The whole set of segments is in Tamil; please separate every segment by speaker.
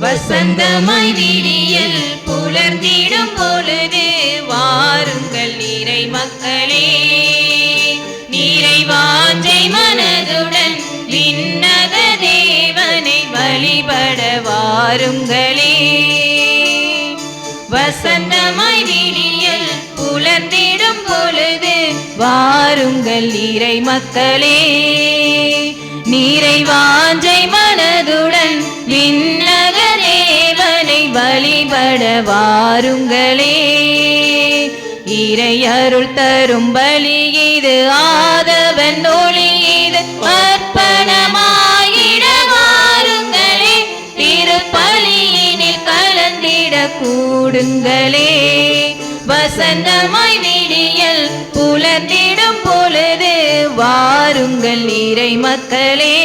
Speaker 1: வசந்தமாய் விடியல் புலர்ந்திடும் பொழுது வாருங்கள் இறை மக்களே, நிறைவாஞ்சை மனதுடன் விண்ணக தேவனை வழிபட வாருங்களே. வசந்தமாய் விடியல் புலர்ந்திடும் பொழுது வாருங்கள் இறை மக்களே, நிறைவாஞ்சை மனதுடன் விண்ணக தேவனை வழிபட வாருங்களே. இறை அருள் தரும் பலி இது, ஆதவன் ஒளி இது, அர்ப்பணமாயிட வாருங்களே. திருப்பலியினில் கலந்திட கூடுங்களே. வசந்தமாய் விடியல் புலர்ந்திடும் பொழுது வாருங்கள் இறை மக்களே.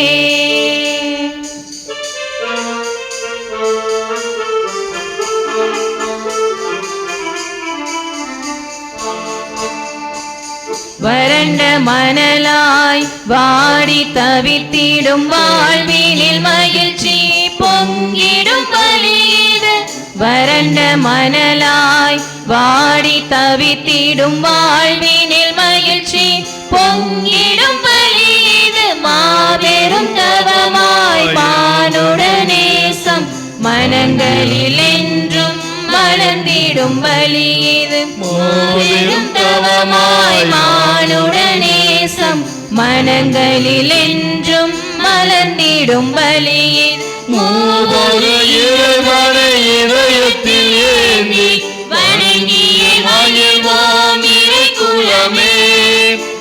Speaker 1: வறண்ட மணலாய் வாடி தவித்திடும் வாழ்வினில் மகிழ்ச்சி பொங்கிடும் பலி இது. வறண்ட மணலாய் வாடி தவித்திடும் வாழ்வினில் மகிழ்ச்சி பொங்கிடும் பலி இது. மாபெரும் தவமாய் மானுட நேசம் மனங்களில் என்றும் மலர்ந்திடும் பலி இது. மாபெரும் தவமாய் மானுட நேசம் மனங்களில் என்றும் மலர்ந்திடும் பலி இது.
Speaker 2: மூவொரு இறைவனை இதயத்தில் ஏந்தி வணங்கியே மகிழ்வோம் இறை குலமே.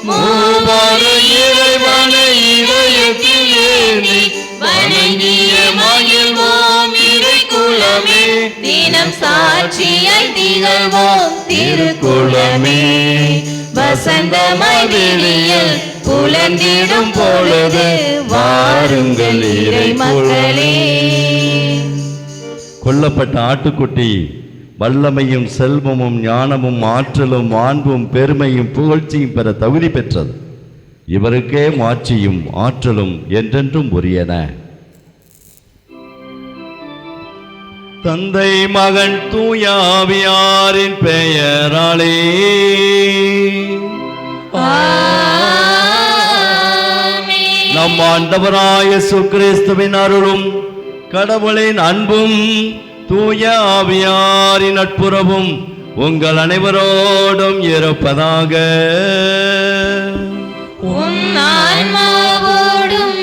Speaker 2: மூவொரு இறைவனை இதயத்தில் ஏந்தி வணங்கியே மகிழ்வோம் இறை குலமே.
Speaker 1: தினம் சாட்சியாய் திகழ்வோம் திருக்குலமே. வசந்தமாய் விடியல் புலர்ந்திடும் பொழுது வாருங்கள் இறை மக்களே.
Speaker 3: கொல்லப்பட்ட ஆட்டுக்குட்டி வல்லமையும் செல்வமும் ஞானமும் ஆற்றலும் மாண்பும் பெருமையும் புகழ்ச்சியும் பெற தகுதி பெற்றது. இவருக்கே மாட்சியும் ஆற்றலும் என்றென்றும் உரியன. தந்தை மகன் தூயாவியாரின் பெயராலே நம் ஆண்டவராய இயேசு கிறிஸ்துவின் அருளும் கடவுளின் அன்பும் தூய ஆவியாரின் நட்புறவும் உங்கள் அனைவரோடும் இருப்பதாக.
Speaker 1: ஆன்மாவோடும்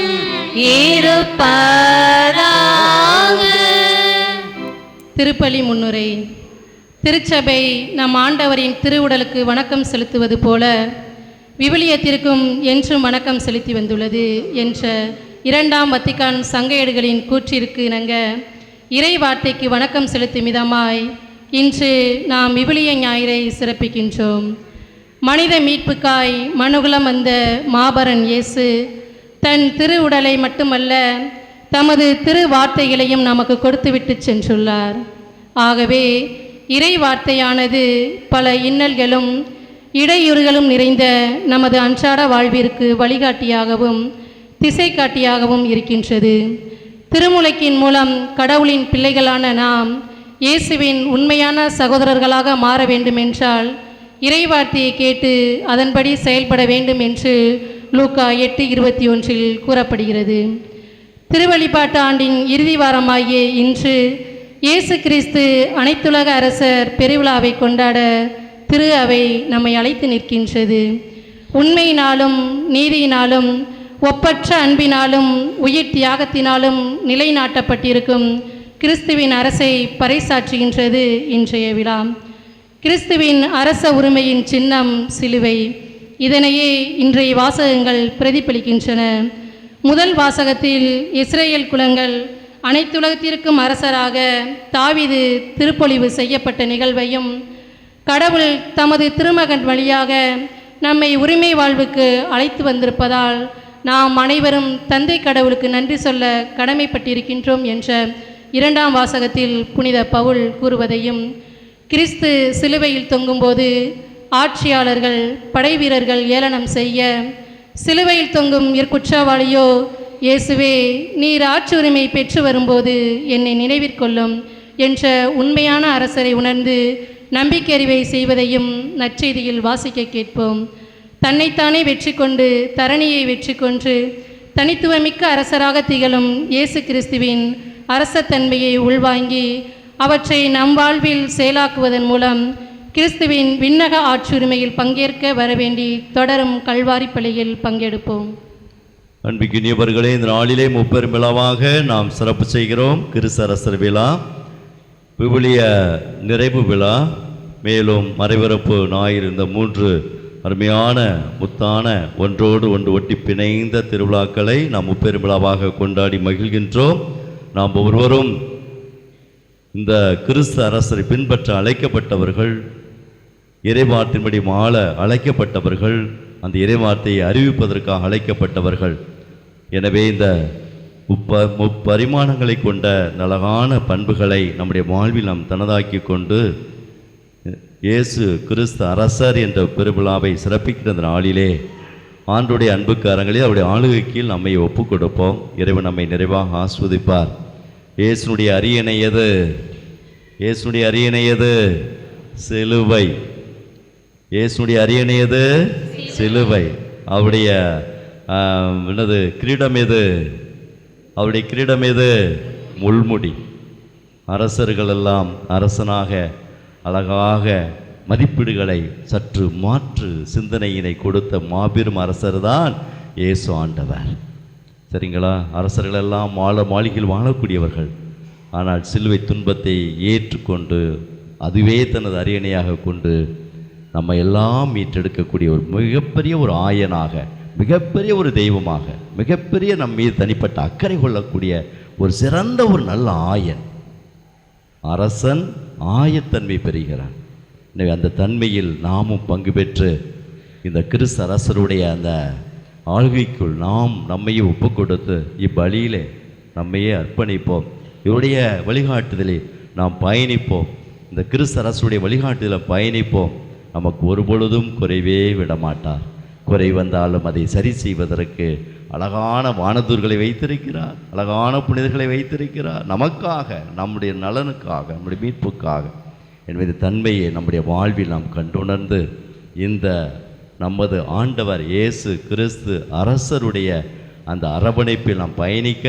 Speaker 1: இருப்பதாக.
Speaker 4: திருப்பலி முன்னுரை. திருச்சபை நம் ஆண்டவரின் திருவுடலுக்கு வணக்கம் செலுத்துவது போல விவிலியத்திற்கும் என்றும் வணக்கம் செலுத்தி வந்துள்ளது என்ற இரண்டாம் வத்திக்கான் சங்க ஏடுகளின் கூற்றிற்கு இணங்க இறை வார்த்தைக்கு வணக்கம் செலுத்தும் விதமாய் இன்று நாம் விவிலிய ஞாயிறை சிறப்பிக்கின்றோம். மனித மீட்புக்காய் மனுகுலம் வந்த மாபரன் இயேசு தன் திருவுடலை மட்டுமல்ல தமது திரு வார்த்தைகளையும் நமக்கு கொடுத்துவிட்டு சென்றுள்ளார். ஆகவே இறை வார்த்தையானது பல இன்னல்களும் இடையூறுகளும் நிறைந்த நமது அன்றாட வாழ்விற்கு வழிகாட்டியாகவும் திசை காட்டியாகவும் இருக்கின்றது. திருமுலைக்கின் மூலம் கடவுளின் பிள்ளைகளான நாம் இயேசுவின் உண்மையான சகோதரர்களாக மாற வேண்டுமென்றால் இறைவார்த்தையை கேட்டு அதன்படி செயல்பட வேண்டும் என்று லூக்கா 8:21 கூறப்படுகிறது. திருவழிபாட்டு ஆண்டின் இறுதி வாரமாகிய இன்று இயேசு கிறிஸ்து அனைத்துலக அரசர் பெருவிழாவை கொண்டாட திரு அவை நம்மை அழைத்து நிற்கின்றது. உண்மையினாலும் நீதியினாலும் ஒப்பற்ற அன்பினாலும் உயிர் தியாகத்தினாலும் நிலைநாட்டப்பட்டிருக்கும் கிறிஸ்துவின் அரசை பறைசாற்றுகின்றது இன்றைய விழா. கிறிஸ்துவின் அரச உரிமையின் சின்னம் சிலுவை. இதனையே இன்றைய வாசகங்கள் பிரதிபலிக்கின்றன. முதல் வாசகத்தில் இஸ்ரேல் குலங்கள் அனைத்துலகத்திற்கும் அரசராக தாவீது திருப்பொழிவு செய்யப்பட்ட நிகழ்வையும் கடவுள் தமது திருமகன் வழியாக நம்மை உரிமை வாழ்வுக்கு அழைத்து வந்திருப்பதால் நாம் அனைவரும் தந்தை கடவுளுக்கு நன்றி சொல்ல கடமைப்பட்டிருக்கின்றோம் என்ற இரண்டாம் வாசகத்தில் புனித பவுல் கூறுவதையும், கிறிஸ்து சிலுவையில் தொங்கும்போது ஆட்சியாளர்கள் படை வீரர்கள் ஏளனம் செய்ய, சிலுவையில் தொங்கும் இற்குற்றவாளியோ இயேசுவே, நீர் ஆட்சியுரிமை பெற்று வரும்போது என்னை நினைவிற்கொள்ளும் என்ற உண்மையான அரசரை உணர்ந்து நம்பிக்கையறிவை செய்வதையும் நற்செய்தியில் வாசிக்க கேட்போம். தன்னைத்தானே வெற்றி கொண்டு தரணியை வெற்றி கொன்று தனித்துவமிக்க அரசராக திகழும் இயேசு கிறிஸ்துவின் அரசத்தன்மையை உள்வாங்கி அவற்றை நம் வாழ்வில் செயலாக்குவதன் மூலம் கிறிஸ்துவின் விண்ணக ஆட்சியுரிமையில் பங்கேற்க வரவேண்டி தொடரும் கல்வாரி பலியில் பங்கெடுப்போம்.
Speaker 3: அன்பிற்கினியவர்களே, இந்த நாளிலே முப்பெரும் விழாவாக நாம் சிறப்பு செய்கிறோம். கிறிஸ்து அரசர் விழா, விவிலிய நிறைவு விழா, மேலும் மறைவிறப்பு ஞாயிறு, இந்த 3 அருமையான முத்தான ஒன்றோடு ஒன்று ஒட்டி பிணைந்த திருவிழாக்களை நாம் முப்பெரும் விழாவாக கொண்டாடி மகிழ்கின்றோம். நாம் ஒவ்வொருவரும் இந்த கிறிஸ்து அரசரை பின்பற்ற அழைக்கப்பட்டவர்கள், இறைவார்த்தையின்படி வாழ அழைக்கப்பட்டவர்கள், அந்த இறைவார்த்தையை அறிவிப்பதற்காக அழைக்கப்பட்டவர்கள். எனவே இந்த முப்பரிமாணங்களை கொண்ட அழகான பண்புகளை நம்முடைய வாழ்வில் நாம் தனதாக்கி கொண்டு இயேசு கிறிஸ்து அரசர் என்ற பெருவிழாவை சிறப்பிக்கிற நாளிலே ஆண்டுடைய அன்புக்கு அரங்களில் அவருடைய ஆளுகைக்கு நம்மை ஒப்பு கொடுப்போம். இறைவன் நம்மை நிறைவாக ஆஸ்வதிப்பார். இயேசுனுடைய அரியணை எது? இயேசுனுடைய அரியணை எது? சிலுவை. இயேசுனுடைய அரியணை எது? சிலுவை. அவருடைய கிரீடம் எது? அவருடைய கிரீடம் எது? முள்முடி. அரசர்கள் எல்லாம் அரசனாக அழகாக மதிப்பீடுகளை சற்று மாற்று சிந்தனையினை கொடுத்த மாபெரும் அரசர் தான் இயேசு ஆண்டவர். சரிங்களா? அரசர்களெல்லாம் மாளிகையில் வாழக்கூடியவர்கள். ஆனால் சிலுவை துன்பத்தை ஏற்றுக்கொண்டு அதுவே தனது அரியணையாக கொண்டு நம்ம எல்லாம் மீட்டெடுக்கக்கூடிய ஒரு மிகப்பெரிய ஒரு ஆயனாக, மிகப்பெரிய ஒரு தெய்வமாக, மிகப்பெரிய நம் மீது தனிப்பட்ட அக்கறை கொள்ளக்கூடிய ஒரு சிறந்த ஒரு நல்ல ஆயன் அரசன் ஆயத்தன்மை பெறுகிறான். எனவே அந்த தன்மையில் நாமும் பங்கு பெற்று இந்த கிறிஸ்து அரசருடைய அந்த ஆளுகைக்குள் நாம் நம்மையே ஒப்பு கொடுத்து இப்பலியிலே நம்மையே அர்ப்பணிப்போம். இவருடைய வழிகாட்டுதலில் நாம் பயணிப்போம். இந்த கிறிஸ்து அரசுடைய வழிகாட்டுதலில் பயணிப்போம். நமக்கு ஒரு பொழுதும் குறைவே விடமாட்டார். குறை வந்தாலும் அதை சரி செய்வதற்கு அழகான வானதூர்களை வைத்திருக்கிறார், அழகான புனிதர்களை வைத்திருக்கிறார், நமக்காக, நம்முடைய நலனுக்காக, நம்முடைய மீட்புக்காக. எனவே இந்த தன்மையை நம்முடைய வாழ்வில் நாம் கண்டுணர்ந்து இந்த நமது ஆண்டவர் இயேசு கிறிஸ்து அரசருடைய அந்த அரவணைப்பில் நாம் பயணிக்க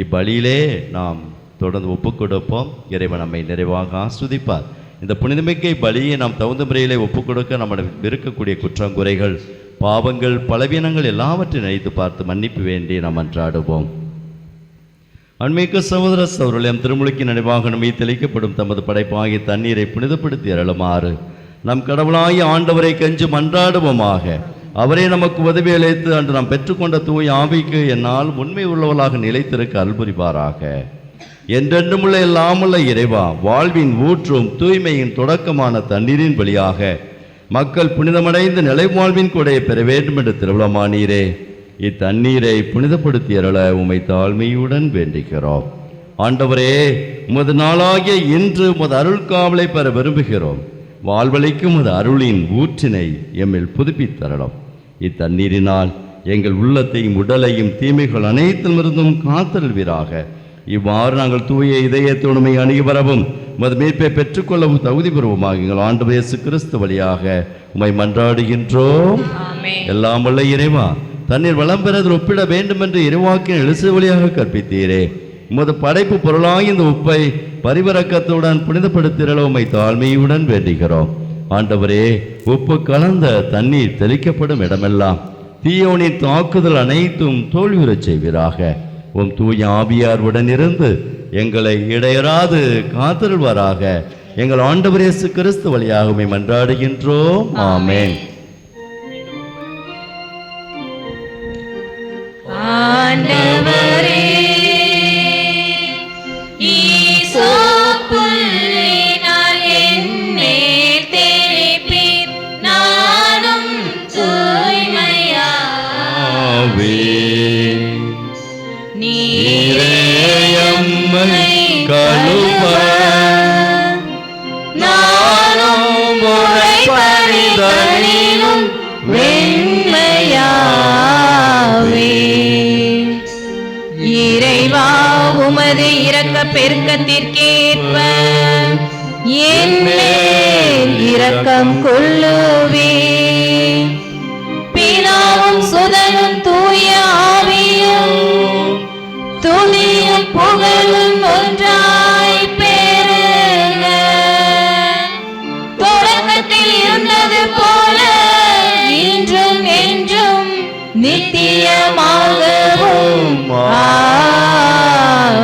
Speaker 3: இப்பலியிலே நாம் தொடர்ந்து ஒப்புக் கொடுப்போம். இறைவன் நம்மை நிறைவாக ஆஸ்வதிப்பார். இந்த புனிதமிக்கை பலியை நாம் தகுந்த முறையிலே ஒப்புக் கொடுக்க நம்முடைய இருக்கக்கூடிய குற்றங்குறைகள், பாவங்கள், பலவீனங்கள் எல்லாவற்றையும் நினைத்து பார்த்து மன்னிப்பு வேண்டி நாம் அன்றாடுவோம். அன்மைக்கு சகோதர சகோதரர்களே, திருமுழுக்கு நினைவாக நம்மை தெளிக்கப்படும் தமது படைப்பாகிய தண்ணீரை புனிதப்படுத்தி அருளுமாறு நம் கடவுளாகிய ஆண்டவரை கெஞ்சி மன்றாடுவோமாக. அவரே நமக்கு உதவி அளித்து அன்று நாம் பெற்றுக்கொண்ட தூய ஆவிக்கு என்னால் உண்மை உள்ளவர்களாக நிலைத்திருக்க அல்புரிவாராக. என்றென்றுமுள்ள எல்லாமுள்ள இறைவா, வாழ்வின் ஊற்றும் தூய்மையின் தொடக்கமான தண்ணீரின் வழியாக மக்கள் புனிதமடைந்து நிலைவாழ்வின் கொடையை பெற வேண்டும் என்று திருவிழமானீரே, இத்தண்ணீரை புனிதப்படுத்தி அருள உம்மை தாழ்மையுடன் வேண்டுகிறோம். ஆண்டவரே, உமது நாளாகிய இன்று உமது அருள் காவலை பெற விரும்புகிறோம். வாழ்வழிக்கும் உமது அருளின் ஊற்றினை எம்மில் புதுப்பித்தரலாம். இத்தண்ணீரினால் எங்கள் உள்ளத்தையும் உடலையும் தீமைகள் அனைத்திலிருந்தும் காத்தல்வீராக. இவ்வாறு நாங்கள் தூய இதயத்தோடுமை அணுகி வரவும் உமது மீட்பை பெற்றுக்கொள்ளவும் தகுதி பெறுவோமாக. எங்கள் ஆண்டவர் இயேசு கிறிஸ்து வழியாக உம்மை மன்றாடுகின்றோம். எல்லாம் வல்ல இறைவா, தண்ணீர் வளம் பெறதில் ஒப்பிட வேண்டும் என்று இறைவாக்கின் எழுத்து வழியாக கற்பித்தீரே. உமது படைப்பு பொருளாகி இந்த உப்பை பரிவரக்கத்துடன் புனிதப்படுத்திட உம்மை தாழ்மையுடன் வேண்டுகிறோம். ஆண்டவரே, உப்பு கலந்த தண்ணீர் தெளிக்கப்படும் இடமெல்லாம் தீயோனின் தாக்குதல் அனைத்தும் தோல்வியுறச் செய்வீராக. உம் தூய ஆவியார் உடனிருந்து எங்களை இடையராது காத்தருள்வாராக. எங்கள் ஆண்டவர் இயேசு கிறிஸ்து வழியாக உம்மை மன்றாடுகின்றோம். ஆமென்.
Speaker 1: ஆண்டவரே, ஈசோப்புள்ளினால் என்னேர் தெளிப்பீர், நானும் தூய்மையாவே. நீரே எம்மை கழுவ, நானும் உரைப்பணிதலிலும் வெண்மையாவே.
Speaker 2: உலக பெருக்கத்திற்கேற்ப என் மேல் இரக்கம் கொள்ளுவே. பிதாவும் சுதனும் தூய ஆவியும் துணியும் புகழும் ஒன்றாய் பெருக. தொடக்கத்தில் இருந்தது போல இன்றும் என்றும் நித்தியமாகவும்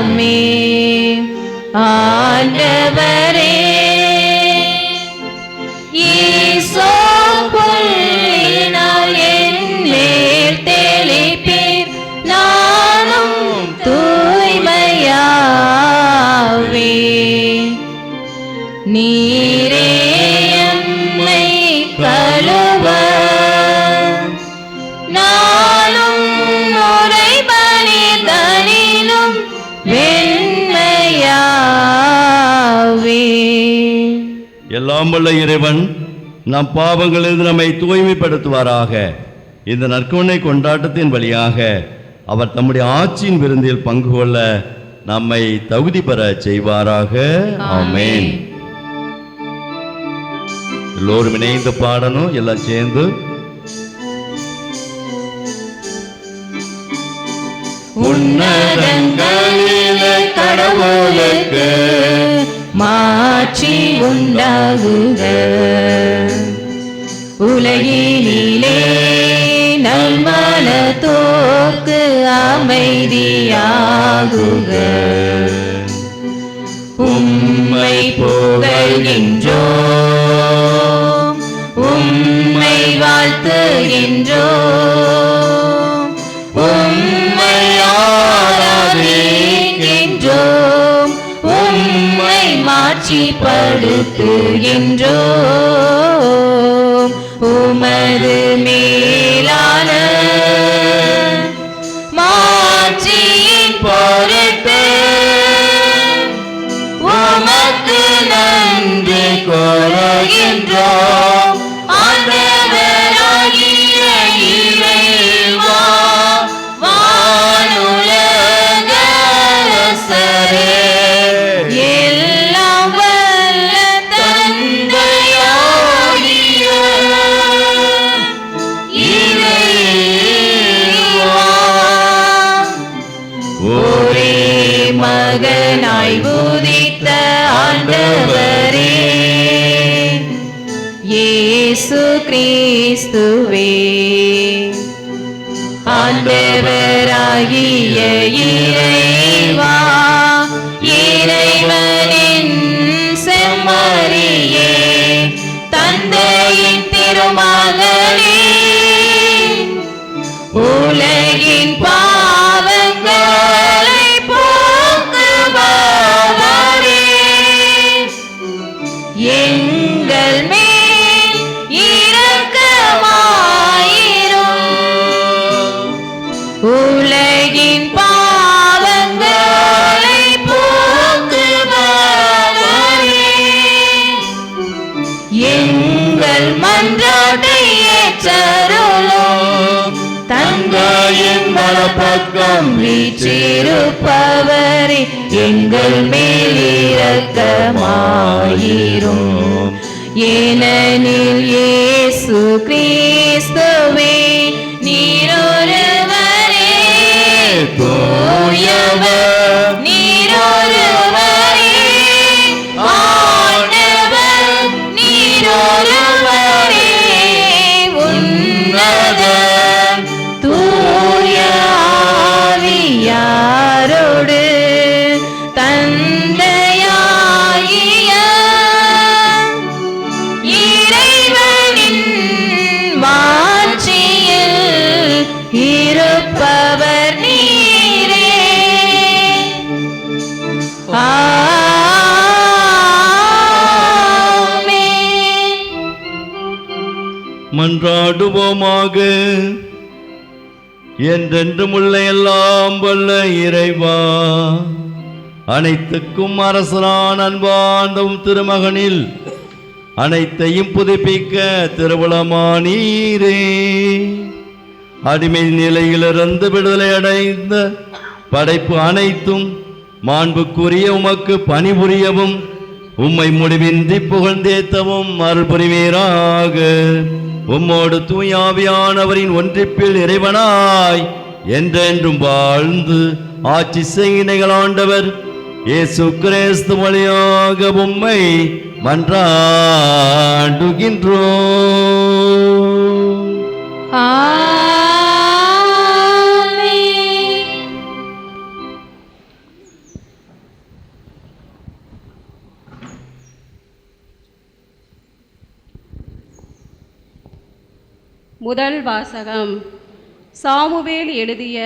Speaker 2: ஆமென். ஆண்டவரே ஈசோப்புள்ளினால் என் மேல் தெளிப்பீர், நானும் தூய்மையாவேன். நீரே எம்மை கழுவ நானும் உறைபனிதனிலும் வெண்மையாவேன்.
Speaker 3: எல்லாம் வல்ல இறைவன் நம் பாவங்களிலிருந்து நம்மை தூய்மைப்படுத்துவாராக. இந்த நற்கருணை கொண்டாட்டத்தின் வழியாக அவர் தம்முடைய ஆட்சியின் விருந்தில் பங்கு கொள்ள நம்மை தகுதி பெற செய்வாராக. ஆமென். எல்லோரும் இணைந்து பாடணும், எல்லாம் சேர்ந்து.
Speaker 2: உன்னதங்களிலே கடவுளுக்கு மாட்சி உண்டாகுக. உலகினிலே நல்மனத்தோர்க்கு அமைதியாகுக. உம்மை புகழ்கின்றோம், உம்மை வாழ்த்துகின்றோம், உம்மை ஆராதிக்கின்றோம், உம்மை மாட்சிப்படுத்துகின்றோம். உமது மேலான மாட்சியின் பொருட்டு உமக்கு நன்றி கூறுகின்றோம். ஆண்டவராகிய இறைவா, வானுலக அரசரே, எல்லாம் வல்ல தந்தையாகிய இறைவா, ஒரே மகனாய் உதித்த ஆண்டவரே இயேசு கிறிஸ்துவே, ஆண்டவராகிய இறைவா, இறைவனின் செம்மறியே, தந்தையின் திருமகனே, உலகின் பாவங்களை போக்குபவரே, எங்கள் மேல் இரக்கமாயிரும். உலகின் பாவங்களை போக்குபவரே, எங்கள் மன்றாட்டை ஏற்றருளும். தந்தையின் வலப்பக்கம் வீற்றிருப்பவரே, எங்கள் மேல் இரக்கமாயிரும். ஏனெனில் இயேசு கிறிஸ்துவே நீரொருவரே தூயவர், நீரொருவரே ஆண்டவர், நீரொருவரே உன்னதர், தூய ஆவியாரோடு தந்தையாகிய இறைவனின் மாட்சியில் இருப்பவர் நீரே. ஆமென்.
Speaker 3: மன்றாடுவோமாக. என்றென்றும் உள்ள எல்லாம் வல்ல இறைவா, அனைத்துக்கும் அரசனான அன்பார்ந்த திருமகனில் அனைத்தையும் புதுப்பிக்க திருவுளமானீரே. அடிமை நிலையிலிருந்து விடுதலை அடைந்த படைப்பு அனைத்தும் மாண்புக்குரிய உமக்கு பணிபுரியவும் உம்மை முடிவின்றி புகழ்ந்தேத்தவும் அருள் புரிவீராக. உம்மோடு தூயாவியானவரின் ஒன்றிப்பில் இறைவனாய் என்றென்றும் வாழ்ந்து ஆட்சி செய்கினைகள் ஆண்டவர் இயேசு கிறிஸ்து வழியாக உம்மை மன்றாடுகின்றோம்.
Speaker 2: ஆமென்.
Speaker 5: முதல் வாசகம். சாமுவேல் எழுதிய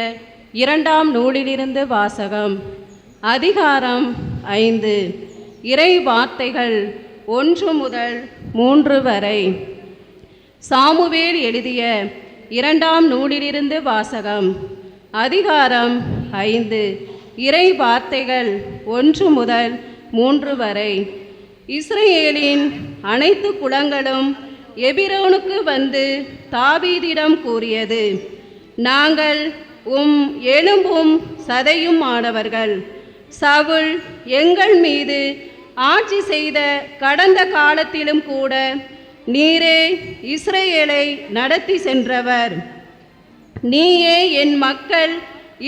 Speaker 5: 2ஆம் நூலிலிருந்து வாசகம். அதிகாரம் 5. இறை வார்த்தைகள் 1 முதல் 3 வரை. சாமுவேல் எழுதிய 2ஆம் நூலிலிருந்து வாசகம். அதிகாரம் 5. இறை வார்த்தைகள் 1 முதல் 3 வரை. இஸ்ரவேலின் அனைத்து குலங்களும் எபிரோனுக்கு வந்து தாவீதிடம் கூறியது, நாங்கள் எலும்பும் சதையும் ஆனவர்கள். சவுல் எங்கள் மீது ஆட்சி செய்த கடந்த காலத்திலும் கூட நீரே இஸ்ரவேலை நடத்தி சென்றவர். நீயே என் மக்கள்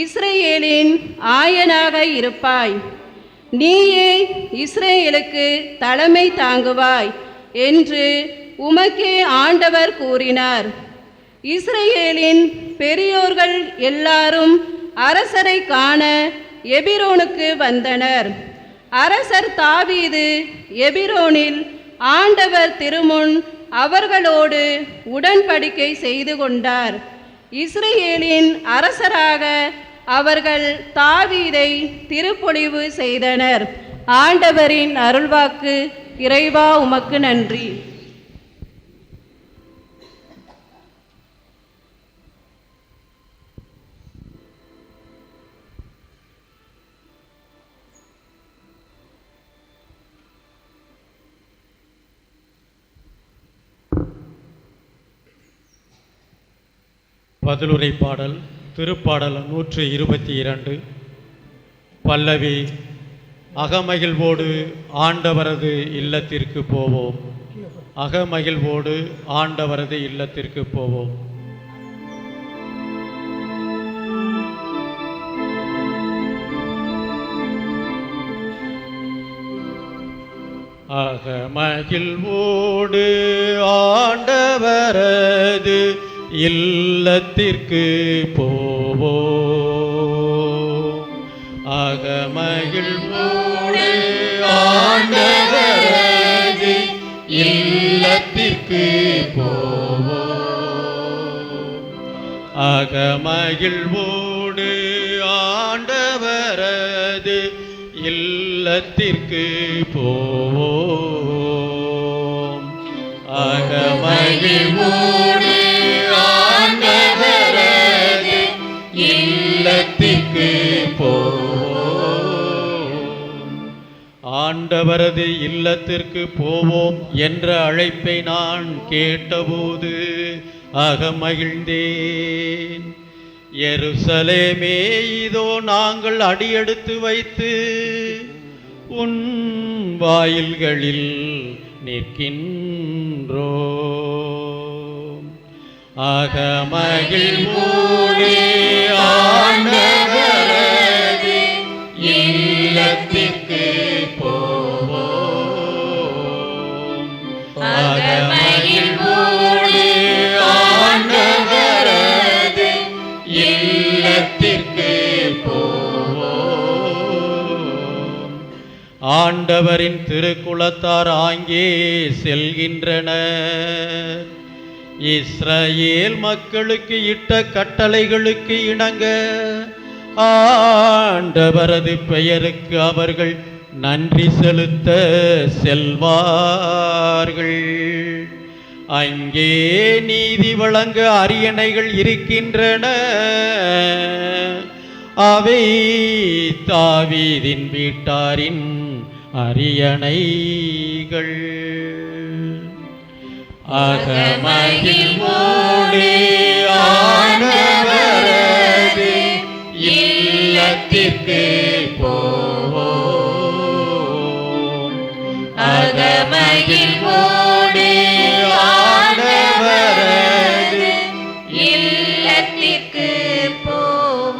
Speaker 5: இஸ்ரவேலின் ஆயனாக இருப்பாய். நீயே இஸ்ரவேலுக்கு தலைமை தாங்குவாய் என்று உமக்கே ஆண்டவர் கூறினார். இஸ்ரவேலின் பெரியோர்கள் எல்லாரும் அரசரை காண எபிரோனுக்கு வந்தனர். அரசர் தாவீது எபிரோனில் ஆண்டவர் திருமுன் அவர்களோடு உடன்படிக்கை செய்து கொண்டார். இஸ்ரவேலின் அரசராக அவர்கள் தாவீதை திருப்பொழிவு செய்தனர். ஆண்டவரின் அருள்வாக்கு. இறைவா உமக்கு நன்றி.
Speaker 6: பதிலுரை பாடல். திருப்பாடல் 122. பல்லவி. அகமகிழ்வோடு ஆண்டவரது இல்லத்திற்கு போவோம். அகமகிழ்வோடு ஆண்டவரது இல்லத்திற்கு போவோம். அகமகிழ்வோடு ஆண்டவரது இல்லத்திற்கு போவோம். அகமகிழ்வோடு ஆண்டவரது இல்லத்திற்கு போவோம். அகமகிழ்வோடு ஆண்டவரது இல்லத்திற்கு போவோம். அகமகிழ்வோடு ஆண்டவரது இல்லத்திற்கு போவோம். ஆண்டவரது இல்லத்திற்கு போவோம் என்ற அழைப்பை நான் கேட்டபோது அகமகிழ்ந்தேன். எருசலேமே, இதோ நாங்கள் அடியெடுத்து வைத்து உன் வாயில்களில் நிற்கின்றோம். அகமகிழ்வோடு ஆண்டவரது இல்லத்திற்கு போவோம். அகமகிழ்வோடு ஆண்டவரது இல்லத்திற்கு போவோம். ஆண்டவரின் திருக்குலத்தார் ஆங்கே செல்கின்றனர். இஸ்ரவேல் மக்களுக்கு இட்ட கட்டளைகளுக்கு இணங்க ஆண்டவரது பெயருக்கு அவர்கள் நன்றி செலுத்த செல்வார்கள். அங்கே நீதி வழங்க அரியணைகள் இருக்கின்றன. அவை தாவீதின் வீட்டாரின் அரியணைகள். அகமகிழ்வோடு ஆண்டவரது இல்லத்திற்கு போவோம்.
Speaker 2: இல்லத்திற்கு போவோம்.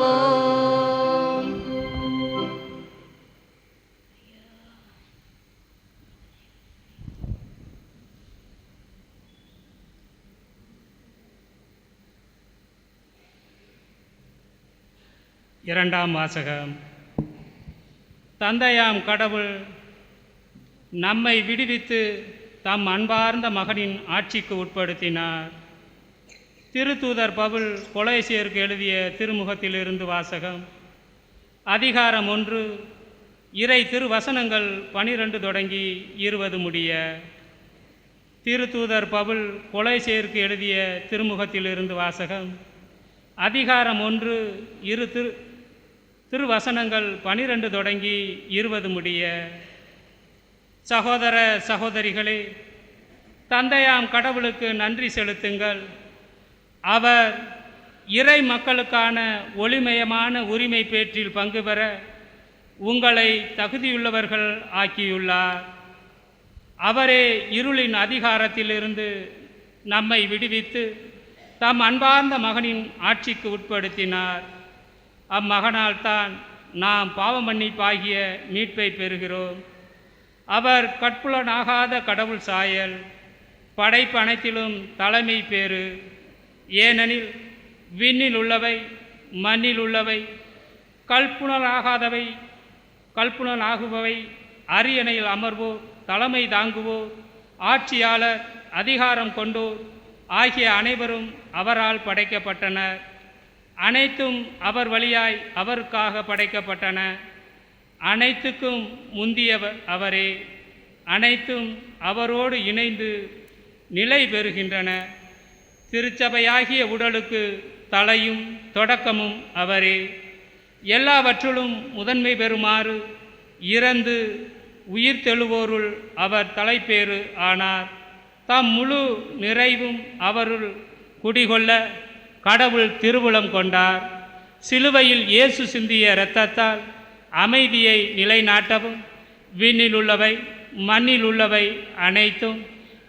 Speaker 7: இரண்டாம் வாசகம். தந்தையாம் கடவுள் நம்மை விடுவித்து தம் அன்பார்ந்த மகனின் ஆட்சிக்கு உட்படுத்தினார். திருத்தூதர் பவுல் கொலோசியருக்கு எழுதிய திருமுகத்திலிருந்து வாசகம். அதிகாரம் 1, இறை திருவசனங்கள் 12 தொடங்கி 20 முடிய. திருத்தூதர் பவுல் கொலோசியருக்கு எழுதிய திருமுகத்திலிருந்து வாசகம். அதிகாரம் 1, திருவசனங்கள் 12 தொடங்கி 20 முடிய. சகோதர சகோதரிகளே, தந்தையாம் கடவுளுக்கு நன்றி செலுத்துங்கள். அவர் இறை மக்களுக்கான ஒளிமயமான உரிமை பேற்றில் பங்கு பெற உங்களை தகுதியுள்ளவர்கள் ஆக்கியுள்ளார். அவரே இருளின் அதிகாரத்திலிருந்து நம்மை விடுவித்து தம் அன்பார்ந்த மகனின் ஆட்சிக்கு உட்படுத்தினார். அம்மகனால் தான் நாம் பாவமன்னிப்பாகிய மீட்பை பெறுகிறோம். அவர் கற்புலனாகாத கடவுள் சாயல், படைப்பு அனைத்திலும் தலைமை பேறு. ஏனெனில் விண்ணில் உள்ளவை மண்ணில் உள்ளவை, கல்புலனாகுபவை, அரியணையில் அமர்வோர், தலைமை தாங்குவோர், ஆட்சியாளர், அதிகாரம் கொண்டோர் ஆகிய அனைவரும் அவரால் படைக்கப்பட்டனர். அனைத்தும் அவர் வழியாய் அவருக்காக படைக்கப்பட்டன. அனைத்துக்கும் முந்தியவர் அவரே. அனைத்தும் அவரோடு இணைந்து நிலை பெறுகின்றன. திருச்சபையாகிய உடலுக்கு தலையும் தொடக்கமும் அவரே. எல்லாவற்றிலும் முதன்மை பெறுமாறு இறந்து உயிர் தெழுவோருள் அவர் தலைப்பேறு ஆனார். தம் முழு நிறைவும் அவருள் குடிகொள்ள கடவுள் திருவுளம் கொண்டார். சிலுவையில் இயேசு சிந்திய இரத்தத்தால் அமைதியை நிலைநாட்டவும் விண்ணில் உள்ளவை மண்ணில் உள்ளவை அனைத்தும்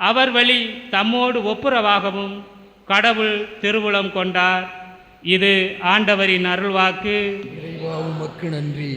Speaker 7: அவர் வழி தம்மோடு ஒப்புரவாகவும் கடவுள் திருவுளம் கொண்டார். இது ஆண்டவரின் அருள்வாக்கு.
Speaker 8: இறைவா உமக்கு நன்றி.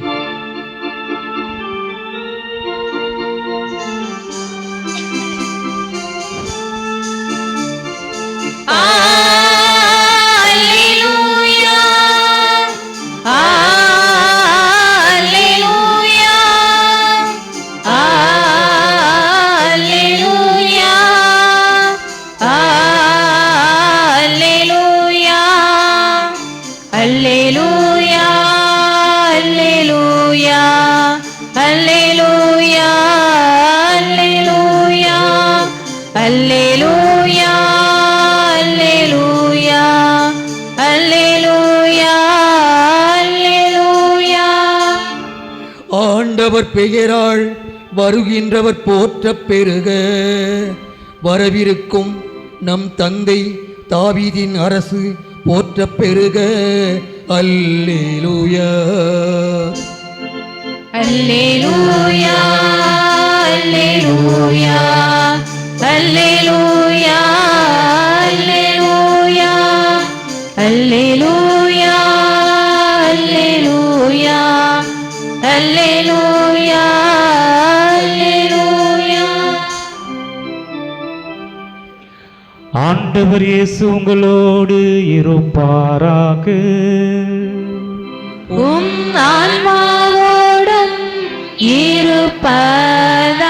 Speaker 8: ஆண்டவர் பெயரால் வருகின்றவர் போற்றப் பெறுக. வரவிருக்கும் நம் தந்தை தாவீதின் அரசு போற்றப் பெறுக. அல்லேலூயா
Speaker 2: அல்லேலூயா அல்லேலூயா அல்லேலூயா அல்லேலூயா அல்லேலூயா அல்லேலூயா அல்லேலூயா அல்லேலூயா.
Speaker 9: ஆண்டவர் இயேசு உங்களோடு இருப்பாராக.
Speaker 2: உம் ஆன்மாவோடும் இருப்பதாக.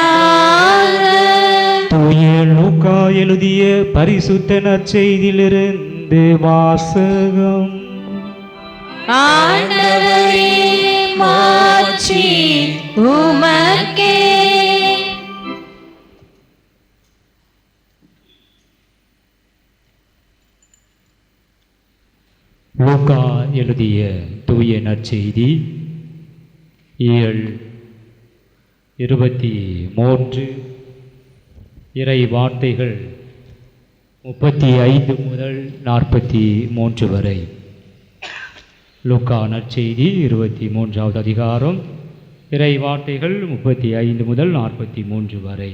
Speaker 9: தூய லூக்கா எழுதிய பரிசுத்த நற்செய்தியிலிருந்து வாசகம்.
Speaker 2: ஆண்டவரே மாட்சி உமக்கே.
Speaker 9: லூக்கா எழுதிய தூய நற்செய்தி 7:23 இறை வார்த்தைகள் 35 முதல் 43 வரை. லூக்கா நற்செய்தி 23வது அதிகாரம், இறை வார்த்தைகள் 35 முதல் 43 வரை.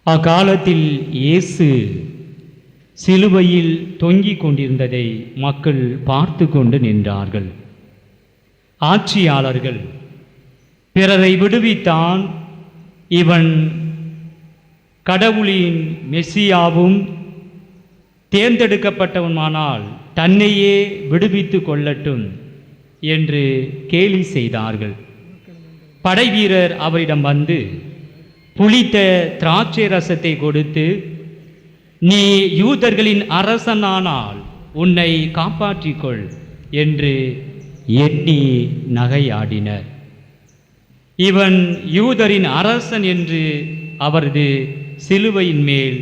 Speaker 9: அக்காலத்தில் இயேசு சிலுவையில் தொங்கிக் கொண்டிருந்ததை மக்கள் பார்த்து கொண்டு நின்றார்கள். ஆட்சியாளர்கள், பிறரை விடுவித்தான், இவன் கடவுளின் மெசியாவும் தேர்ந்தெடுக்கப்பட்டவனானால் தன்னையே விடுவித்து கொள்ளட்டும் என்று கேலி செய்தார்கள். படைவீரர் அவரிடம் வந்து புளித்த திராட்சை ரசத்தை கொடுத்து, நீ யூதர்களின் அரசனானால் உன்னை காப்பாற்றிக்கொள் என்று எண்ணி நகையாடினர். இவன் யூதரின் அரசன் என்று அவரது சிலுவையின் மேல்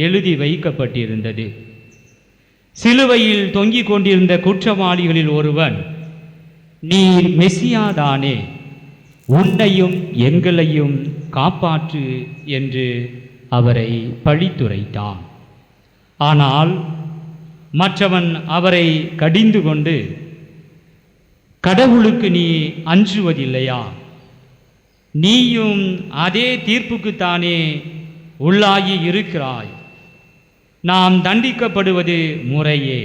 Speaker 9: எழுதி வைக்கப்பட்டிருந்தது. சிலுவையில் தொங்கிக் கொண்டிருந்த குற்றவாளிகளில் ஒருவன், நீர் மெசியாதானே, உன்னையும் எங்களையும் காப்பாற்று என்று அவரை பழித்துரைத்தான். ஆனால் மற்றவன் அவரை கடிந்து கொண்டு, கடவுளுக்கு நீ அஞ்சுவதில்லையா? நீயும் அதே தீர்ப்புக்குத்தானே உள்ளாகி இருக்கிறாய். நாம் தண்டிக்கப்படுவது முறையே,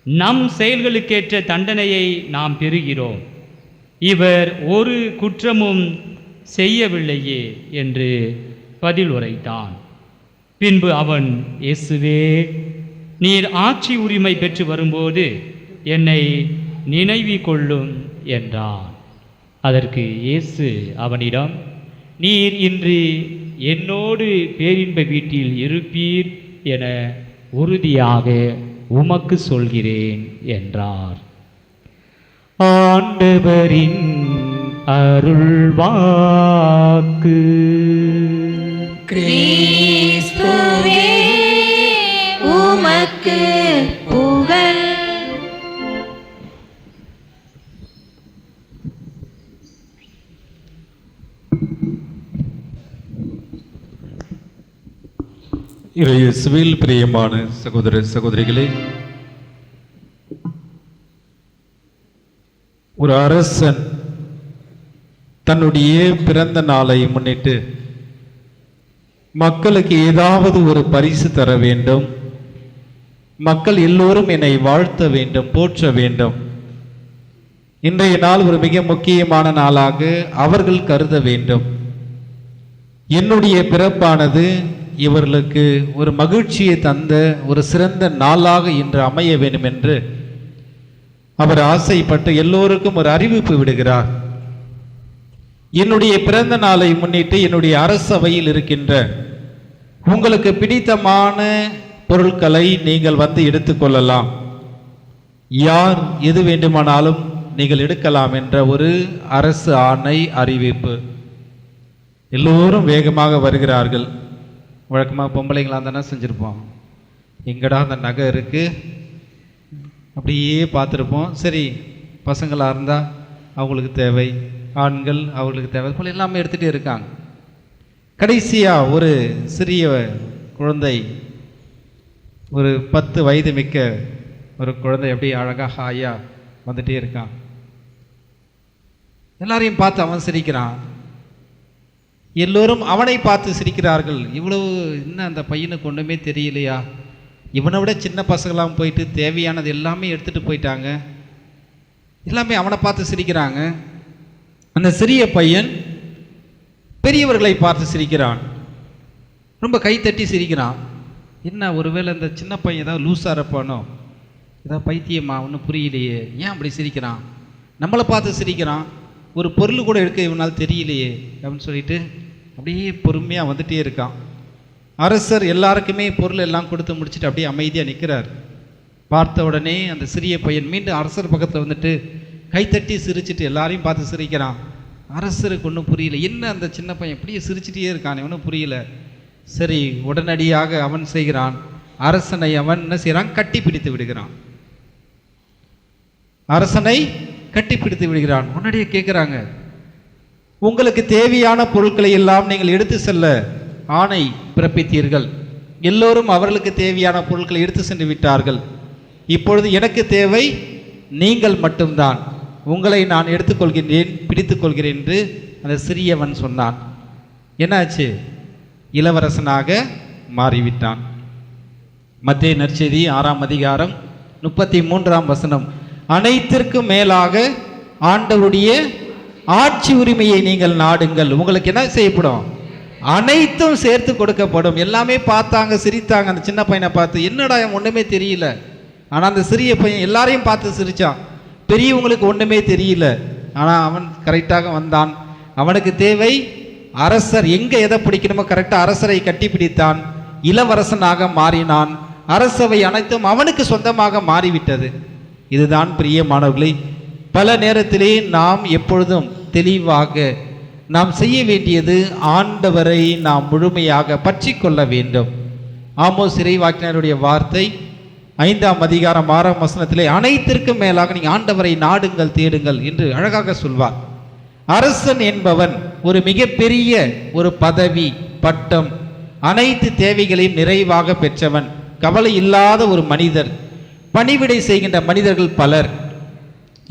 Speaker 9: நம் செயல்களுக்கேற்ற தண்டனையை நாம் பெறுகிறோம். இவர் ஒரு குற்றமும் செய்யவில்லையே என்று பதில் உரைத்தான். பின்பு அவன், இயேசுவே, நீர் ஆட்சி உரிமை பெற்று வரும்போது என்னை நினைவிக் கொள்ளும் என்றான். அதற்கு இயேசு அவனிடம், நீர் இன்று என்னோடு பேரின்ப வீட்டில் இருப்பீர் என உறுதியாக உமக்கு சொல்கிறேன் என்றார். ஆண்டவரின் அருள்வாக்கு.
Speaker 2: கிறிஸ்துவே உமக்கு புகழ்.
Speaker 10: இயேசுவில் பிரியமான சகோதர சகோதரிகளே, ஒரு அரசன் தன்னுடைய பிறந்த நாளை முன்னிட்டு மக்களுக்கு ஏதாவது ஒரு பரிசு தர வேண்டும், மக்கள் எல்லோரும் என்னை வாழ்த்த வேண்டும், போற்ற வேண்டும். இன்றைய நாள் ஒரு மிக முக்கியமான நாளாக அவர்கள் கருத வேண்டும். என்னுடைய பிறப்பானது இவர்களுக்கு ஒரு மகிழ்ச்சியை தந்த ஒரு சிறந்த நாளாக இன்று அமைய வேண்டும் என்று அவர் ஆசைப்பட்டு எல்லோருக்கும் ஒரு அறிவிப்பு விடுகிறார். என்னுடைய பிறந்த நாளை முன்னிட்டு என்னுடைய அரசவையில் இருக்கின்ற உங்களுக்கு பிடித்தமான பொருட்களை நீங்கள் வந்து எடுத்துக்கொள்ளலாம், யார் எது வேண்டுமானாலும் நீங்கள் எடுக்கலாம் என்ற ஒரு அரசு ஆணை அறிவிப்பு. எல்லோரும் வேகமாக வருகிறார்கள். வழக்கமாக பொம்பளைங்களாம் தானே செஞ்சுருப்போம், எங்கடா அந்த நகை இருக்குது அப்படியே பார்த்துருப்போம். சரி, பசங்களாக இருந்தால் அவங்களுக்கு தேவை, ஆண்கள் அவங்களுக்கு தேவை போல் எல்லாமே எடுத்துகிட்டே இருக்காங்க. கடைசியாக ஒரு சிறிய குழந்தை, ஒரு 10 வயது மிக்க ஒரு குழந்தை எப்படி அழகாக ஹாயாக வந்துட்டே இருக்கான். எல்லாரையும் பார்த்து அவன் சிரிக்கிறான், எல்லோரும் அவனை பார்த்து சிரிக்கிறார்கள். இவ்வளவு இன்னும் அந்த பையனுக்கு ஒன்றுமே தெரியலையா? இவனை விட சின்ன பசங்களாம் போயிட்டு தேவையானது எல்லாமே எடுத்துகிட்டு போயிட்டாங்க. எல்லாமே அவனை பார்த்து சிரிக்கிறாங்க. அந்த சிறிய பையன் பெரியவர்களை பார்த்து சிரிக்கிறான், ரொம்ப கைத்தட்டி சிரிக்கிறான். என்ன, ஒருவேளை இந்த சின்ன பையன் ஏதாவது லூஸாக இருப்பானோ, ஏதாவது பைத்தியமா, ஒன்றும் புரியலையே, ஏன் அப்படி சிரிக்கிறான்? நம்மளை பார்த்து சிரிக்கிறான், ஒரு பொருள் கூட எடுக்க இவனால் தெரியலையே அப்படின்னு சொல்லிட்டு அப்படியே பொறுமையாக வந்துட்டே இருக்கான். அரசர் எல்லாருக்குமே பொருள் எல்லாம் கொடுத்து முடிச்சுட்டு அப்படியே அமைதியாக நிற்கிறார். பார்த்த உடனே அந்த சிறிய பையன் மீண்டும் அரசர் பக்கத்தில் வந்துட்டு கைத்தட்டி சிரிச்சுட்டு எல்லாரையும் பார்த்து சிரிக்கிறான். அரசருக்கு ஒன்றும் புரியல, என்ன அந்த சின்ன பையன் இப்படியே சிரிச்சுட்டே இருக்கான், ஒன்றும் புரியல. சரி, உடனடியாக அவன் செய்கிறான், அரசனை அவன் என்ன செய்கிறான், கட்டி பிடித்து விடுகிறான். அரசனை கட்டி பிடித்து விடுகிறான். முன்னாடியே கேட்குறாங்க, உங்களுக்கு தேவையான பொருட்களை எல்லாம் நீங்கள் எடுத்து செல்ல ஆணை பிறப்பித்தீர்கள், எல்லோரும் அவர்களுக்கு தேவையான பொருட்களை எடுத்து சென்று விட்டார்கள். இப்பொழுது எனக்கு தேவை நீங்கள் மட்டும்தான், உங்களை நான் எடுத்துக்கொள்கின்றேன், பிடித்து கொள்கிறேன் என்று அந்த சிறியவன் சொன்னான். என்னாச்சு? இளவரசனாக மாறிவிட்டான். மத்தேயு நற்செய்தி 6ஆம் அதிகாரம் 33ஆம் வசனம். அனைத்திற்கும் மேலாக ஆண்டவருடைய ஆட்சி உரிமையை நீங்கள் நாடுங்கள், உங்களுக்கு என்ன செய்யப்படும்? அனைத்தும் சேர்த்து கொடுக்கப்படும். எல்லாமே பார்த்தாங்க, சிரித்தாங்க. அந்த சின்ன பையனை பார்த்து, என்னடா ஒன்றுமே தெரியல. ஆனால் அந்த சிறிய பையன் எல்லாரையும் பார்த்து சிரித்தான். பெரியவங்களுக்கு ஒன்றுமே தெரியல. ஆனால் அவன் கரெக்டாக வந்தான். அவனுக்கு தேவை அரசர். எங்கே எதை பிடிக்கணுமோ கரெக்டாக அரசரை கட்டி பிடித்தான். இளவரசனாக மாறினான். அரசவை அனைத்தும் அவனுக்கு சொந்தமாக மாறிவிட்டது. இதுதான் பிரியமானவர்களே, பல நேரத்திலே நாம் எப்பொழுதும் தெளிவாக நாம் செய்ய வேண்டியது ஆண்டவரை நாம் முழுமையாக பற்றி கொள்ள வேண்டும். ஆமோஸ் இறைவாக்கினருடைய வார்த்தை 5ஆம் அதிகாரம் 6ஆம் வசனத்திலே, அனைத்திற்கும் மேலாக நீங்கள் ஆண்டவரை நாடுங்கள், தேடுங்கள் என்று அழகாக சொல்வார். அரசன் என்பவன் ஒரு மிகப்பெரிய ஒரு பதவி, பட்டம், அனைத்து தேவைகளையும் நிறைவாக பெற்றவன், கவலை இல்லாத ஒரு மனிதர். பணிவிடை செய்கின்ற மனிதர்கள் பலர்.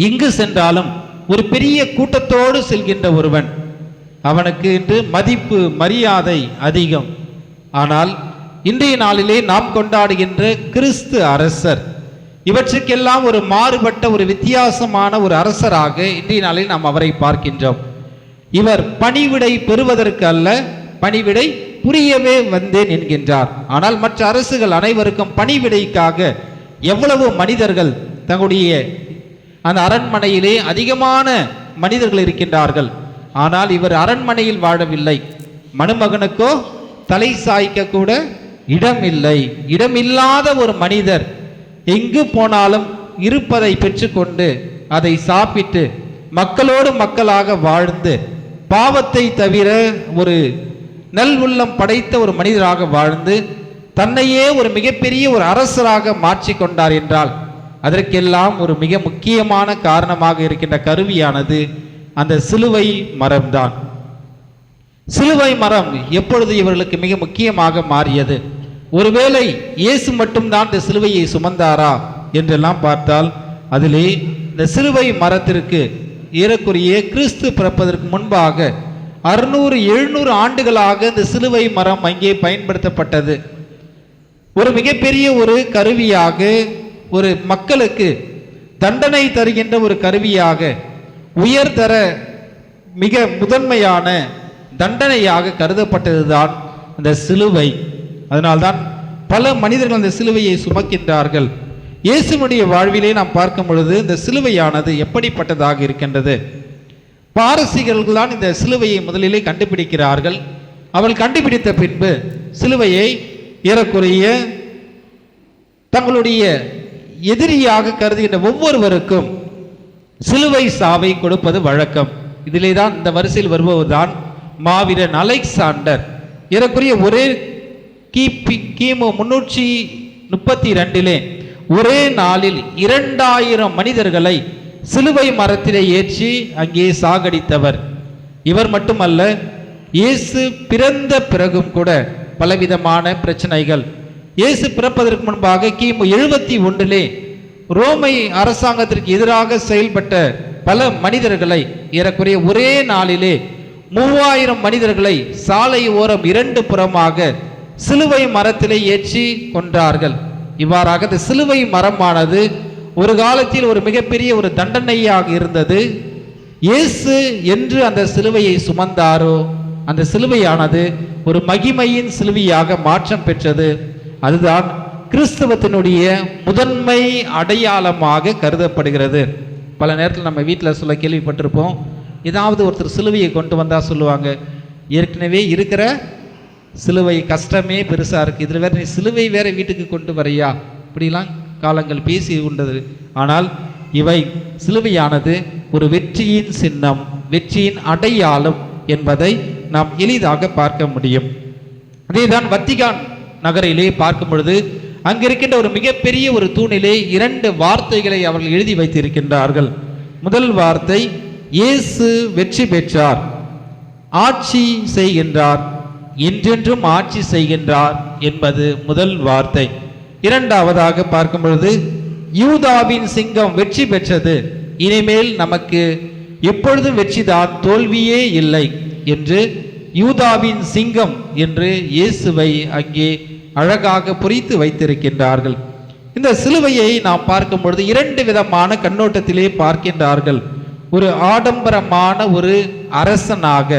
Speaker 10: எங்கு சென்றாலும் ஒரு பெரிய கூட்டத்தோடு செல்கின்ற ஒருவன். அவனுக்கு இன்று மதிப்பு, மரியாதை அதிகம். ஆனால் இன்றைய நாளிலே நாம் கொண்டாடுகின்ற கிறிஸ்து அரசர், இவற்றுக்கெல்லாம் ஒரு மாறுபட்ட ஒரு வித்தியாசமான ஒரு அரசராக இன்றைய நாளில் நாம் அவரை பார்க்கின்றோம். இவர் பணிவிடை பெறுவதற்கு அல்ல, பணிவிடை புரியவே வந்தேன் என்கின்றார். ஆனால் மற்ற அரசுகள் அனைவருக்கும் பணிவிடைக்காக எவ்வளவு மனிதர்கள் தங்களுடைய அந்த அரண்மனையிலே அதிகமான மனிதர்கள் இருக்கின்றார்கள். ஆனால் இவர் அரண்மனையில் வாழவில்லை. மணமகனுக்கோ தலை சாய்க்க கூட இடம் இல்லை. இடமில்லாத ஒரு மனிதர் எங்கு போனாலும் இருப்பதை பெற்றுக்கொண்டு அதை சாப்பிட்டு மக்களோடு மக்களாக வாழ்ந்து பாவத்தை தவிர ஒரு நல் உள்ளம் படைத்த ஒரு மனிதராக வாழ்ந்து தன்னையே ஒரு மிகப்பெரிய ஒரு அரசராக மாற்றி கொண்டார் என்றால் அதற்கெல்லாம் ஒரு மிக முக்கியமான காரணமாக இருக்கின்ற கருவியானது அந்த சிலுவை மரம்தான். சிலுவை மரம் எப்பொழுது இவர்களுக்கு மிக முக்கியமாக மாறியது? ஒருவேளை இயேசு மட்டும்தான் இந்த சிலுவையை சுமந்தாரா என்றெல்லாம் பார்த்தால் அதிலே இந்த சிலுவை மரத்திற்கு ஏறக்குறைய கிறிஸ்து பிறப்பதற்கு முன்பாக 600-700 ஆண்டுகளாக இந்த சிலுவை மரம் அங்கே பயன்படுத்தப்பட்டது. ஒரு மிகப்பெரிய ஒரு கருவியாக, ஒரு மக்களுக்கு தண்டனை தருகின்ற ஒரு கருவியாக, உயர்தர மிக முதன்மையான தண்டனையாக கருதப்பட்டதுதான் அந்த சிலுவை. அதனால்தான் பல மனிதர்கள் அந்த சிலுவையை சுமக்கின்றார்கள். இயேசுனுடைய வாழ்விலே நாம் பார்க்கும் பொழுது இந்த சிலுவையானது எப்படிப்பட்டதாக இருக்கின்றது? பாரசீகர்கள் தான் இந்த சிலுவையை முதலிலே கண்டுபிடிக்கிறார்கள். அவர்கள் கண்டுபிடித்த பின்பு சிலுவையை ஏறக்குறைய தங்களுடைய எதிரியாக கருதுகின்ற ஒவ்வொருவருக்கும் சிலுவை சாவை கொடுப்பது வழக்கம். இதிலே தான் இந்த வரிசையில் வருபவர்தான் மாவீரன் அலெக்சாண்டர். ஏறக்குறைய ஒரே கிமு 332 ஒரே நாளில் 2000 மனிதர்களை சிலுவை மரத்திலே ஏற்றி அங்கே சாகடித்தவர். இவர் மட்டுமல்ல, இயேசு பிறந்த பிறகும் கூட பலவிதமான பிரச்சனைகள். இயேசு பிறப்பதற்கு முன்பாக கிமு 71 ரோமை அரசாங்கத்திற்கு எதிராக செயல்பட்ட பல மனிதர்களை ஏறக்குறைய ஒரே நாளிலே 3000 மனிதர்களை சாலை ஓரம் 2 புறமாக சிலுவை மரத்திலே ஏற்றி கொன்றார்கள். இவ்வாறாக இந்த சிலுவை மரமானது ஒரு காலத்தில் ஒரு மிகப்பெரிய ஒரு தண்டனையாக இருந்தது. இயேசு என்று அந்த சிலுவையை சுமந்தாரோ அந்த சிலுவையானது ஒரு மகிமையின் சிலுவையாக மாற்றம் பெற்றது. அதுதான் கிறிஸ்தவத்தினுடைய முதன்மை அடையாளமாக கருதப்படுகிறது. பல நேரத்தில் நம்ம வீட்டில் சொல்ல கேள்விப்பட்டிருப்போம், ஏதாவது ஒருத்தர் சிலுவையை கொண்டு வந்தால் சொல்லுவாங்க, ஏற்கனவே இருக்கிற சிலுவை கஷ்டமே பெருசாக இருக்குது, இதில் வேறு நீ சிலுவை வேற வீட்டுக்கு கொண்டு வரையா, இப்படிலாம் காலங்கள் பேசி உண்டது. ஆனால் இவை சிலுவையானது ஒரு வெற்றியின் சின்னம், வெற்றியின் அடையாளம் என்பதை நாம் எளிதாக பார்க்க முடியும். அதேதான் வத்திகான் நகரிலே பார்க்கும் பொழுது அங்கிருக்கின்ற ஒரு மிகப்பெரிய ஒரு தூணிலே 2 வார்த்தைகளை அவர்கள் எழுதி வைத்திருக்கின்றார்கள். முதல் வார்த்தை, இயேசு வெற்றி பெற்றார், ஆட்சி செய்கின்றார், என்றென்றும் ஆட்சி செய்கின்றார் என்பது முதல் வார்த்தை. இரண்டாவதாக பார்க்கும் பொழுது, யூதாவின் சிங்கம் வெற்றி பெற்றது, இனிமேல் நமக்கு எப்பொழுதும் வெற்றிதான், தோல்வியே இல்லை என்று யூதாவின் சிங்கம் என்று இயேசுவை அங்கே அழகாக பொறித்து வைத்திருக்கின்றார்கள். இந்த சிலுவையை நாம் பார்க்கும் பொழுது இரண்டு விதமான கண்ணோட்டத்திலே பார்க்கின்றார்கள். ஒரு ஆடம்பரமான ஒரு அரசனாக,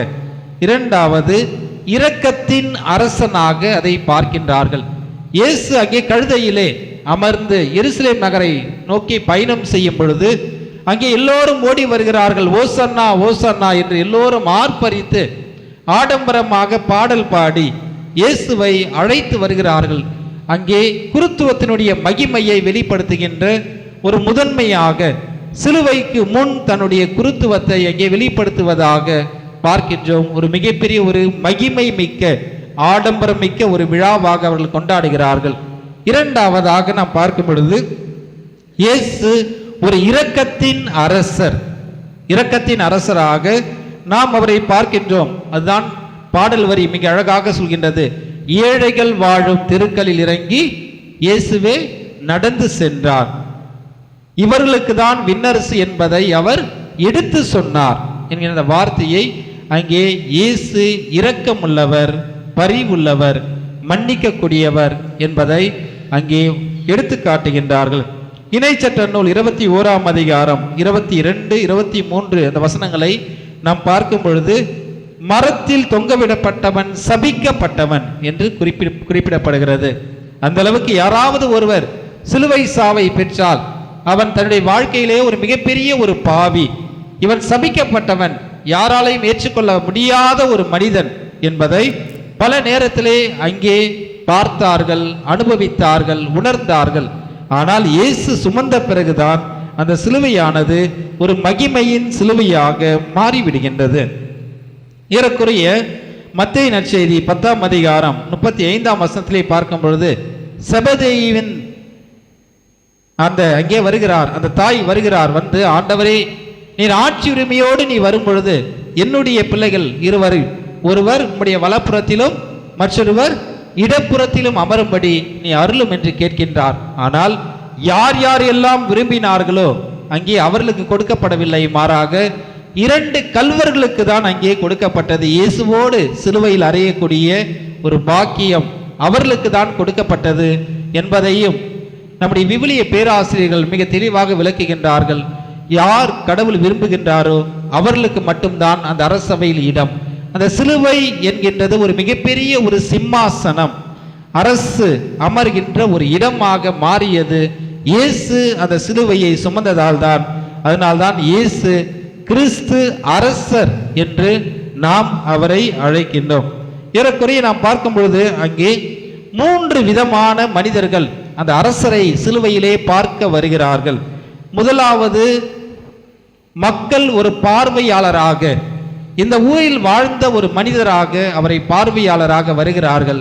Speaker 10: இரண்டாவது இரக்கத்தின் அரசனாக அதை பார்க்கின்றார்கள். இயேசு அங்கே கழுதையிலே அமர்ந்து எருசலேம் நகரை நோக்கி பயணம் செய்யும் பொழுது அங்கே எல்லோரும் ஓடி வருகிறார்கள். ஓசன்னா ஓசன்னா என்று எல்லோரும் ஆர்ப்பரித்து ஆடம்பரமாக பாடல் பாடி இயேசுவை அழைத்து வருகிறார்கள். அங்கே குருத்துவத்தினுடைய மகிமையை வெளிப்படுத்துகின்ற ஒரு முதன்மையாக சிலுவைக்கு முன் தன்னுடைய குருத்துவத்தை அங்கே வெளிப்படுத்துவதாக பார்க்கின்றோம். ஒரு மிகப்பெரிய ஒரு மகிமை மிக்க ஆடம்பரம் மிக்க ஒரு விழாவாக அவர்கள் கொண்டாடுகிறார்கள். இரண்டாவதாக நாம் பார்க்கும் பொழுது இயேசு ஒரு இரக்கத்தின் அரசர், இரக்கத்தின் அரசராக நாம் அவரை பார்க்கின்றோம். அதுதான் பாடல் வரி மிக அழகாக சொல்கின்றது. ஏழைகள் வாழும் தெருக்களில் இறங்கி இயேசுவே நடந்து சென்றார், இவர்களுக்கு தான் விண்ணரசு என்பதை அவர் எடுத்து சொன்னார் என்கிற வார்த்தையை அங்கே இயேசு இரக்கமுள்ளவர், பரிவுள்ளவர், மன்னிக்கக்கூடியவர் என்பதை அங்கே எடுத்து காட்டுகின்றார்கள். இணைச்சட்ட நூல் 21ஆம் அதிகாரம் 22, 23 அந்த வசனங்களை நாம் பார்க்கும் பொழுது மரத்தில் தொங்கவிடப்பட்டவன் சபிக்கப்பட்டவன் என்று குறிப்பிடப்படுகிறது. அந்த அளவுக்கு யாராவது ஒருவர் சிலுவை சாவை பெற்றால் அவன் தன்னுடைய வாழ்க்கையிலே ஒரு மிகப்பெரிய ஒரு பாவி, இவன் சபிக்கப்பட்டவன், யாராலையும் ஏற்றுக்கொள்ள முடியாத ஒரு மனிதன் என்பதை பல நேரத்திலே அங்கே பார்த்தார்கள், அனுபவித்தார்கள், உணர்ந்தார்கள். ஆனால் இயேசு சுமந்த பிறகுதான் அந்த சிலுவையானது ஒரு மகிமையின் சிலுவையாக மாறிவிடுகின்றது. ஏறக்குறைய மத்தேயு நற்செய்தி 10ஆம் அதிகாரம் 35ஆம் வசனத்திலே பார்க்கும் பொழுது செபதேயுவின் அந்த அங்கே வருகிறார், அந்த தாய் வருகிறார், வந்து ஆண்டவரே நீர் ஆட்சி உரிமையோடு நீ வரும் பொழுது என்னுடைய பிள்ளைகள் இருவர், ஒருவர் உம்முடைய வலப்புறத்திலும் மற்றொருவர் இடப்புறத்திலும் அமரும்படி நீ அருளும் என்று கேட்கின்றார். ஆனால் யார் யார் எல்லாம் விரும்பினார்களோ அங்கே அவர்களுக்கு கொடுக்கப்படவில்லை, மாறாக 2 கல்வர்களுக்கு தான் அங்கே கொடுக்கப்பட்டது. இயேசுவோடு சிலுவையில் அறையக்கூடிய ஒரு பாக்கியம் அவர்களுக்கு தான் கொடுக்கப்பட்டது என்பதையும் நம்முடைய விவிலிய பேராசிரியர்கள் மிக தெளிவாக விளக்குகின்றார்கள். யார் கடவுள் விரும்புகின்றாரோ அவர்களுக்கு மட்டும்தான் அந்த அரசவையில் இடம். அந்த சிலுவை என்கின்றது ஒரு மிகப்பெரிய ஒரு சிம்மாசனம், அரசு அமர்கின்ற ஒரு இடமாக மாறியது இயேசு அந்த சிலுவையை சுமந்ததால் தான். அதனால்தான் இயேசு கிறிஸ்து அரசர் என்று நாம் அவரை அழைக்கின்றோம். ஏறக்குறைய நாம் பார்க்கும் பொழுது அங்கே 3 விதமான மனிதர்கள் அந்த அரசரை சிலுவையிலே பார்க்க வருகிறார்கள். முதலாவது, மக்கள் ஒரு பார்வையாளராக, இந்த ஊரில் வாழ்ந்த ஒரு மனிதராக அவரை பார்வையாளராக வருகிறார்கள்.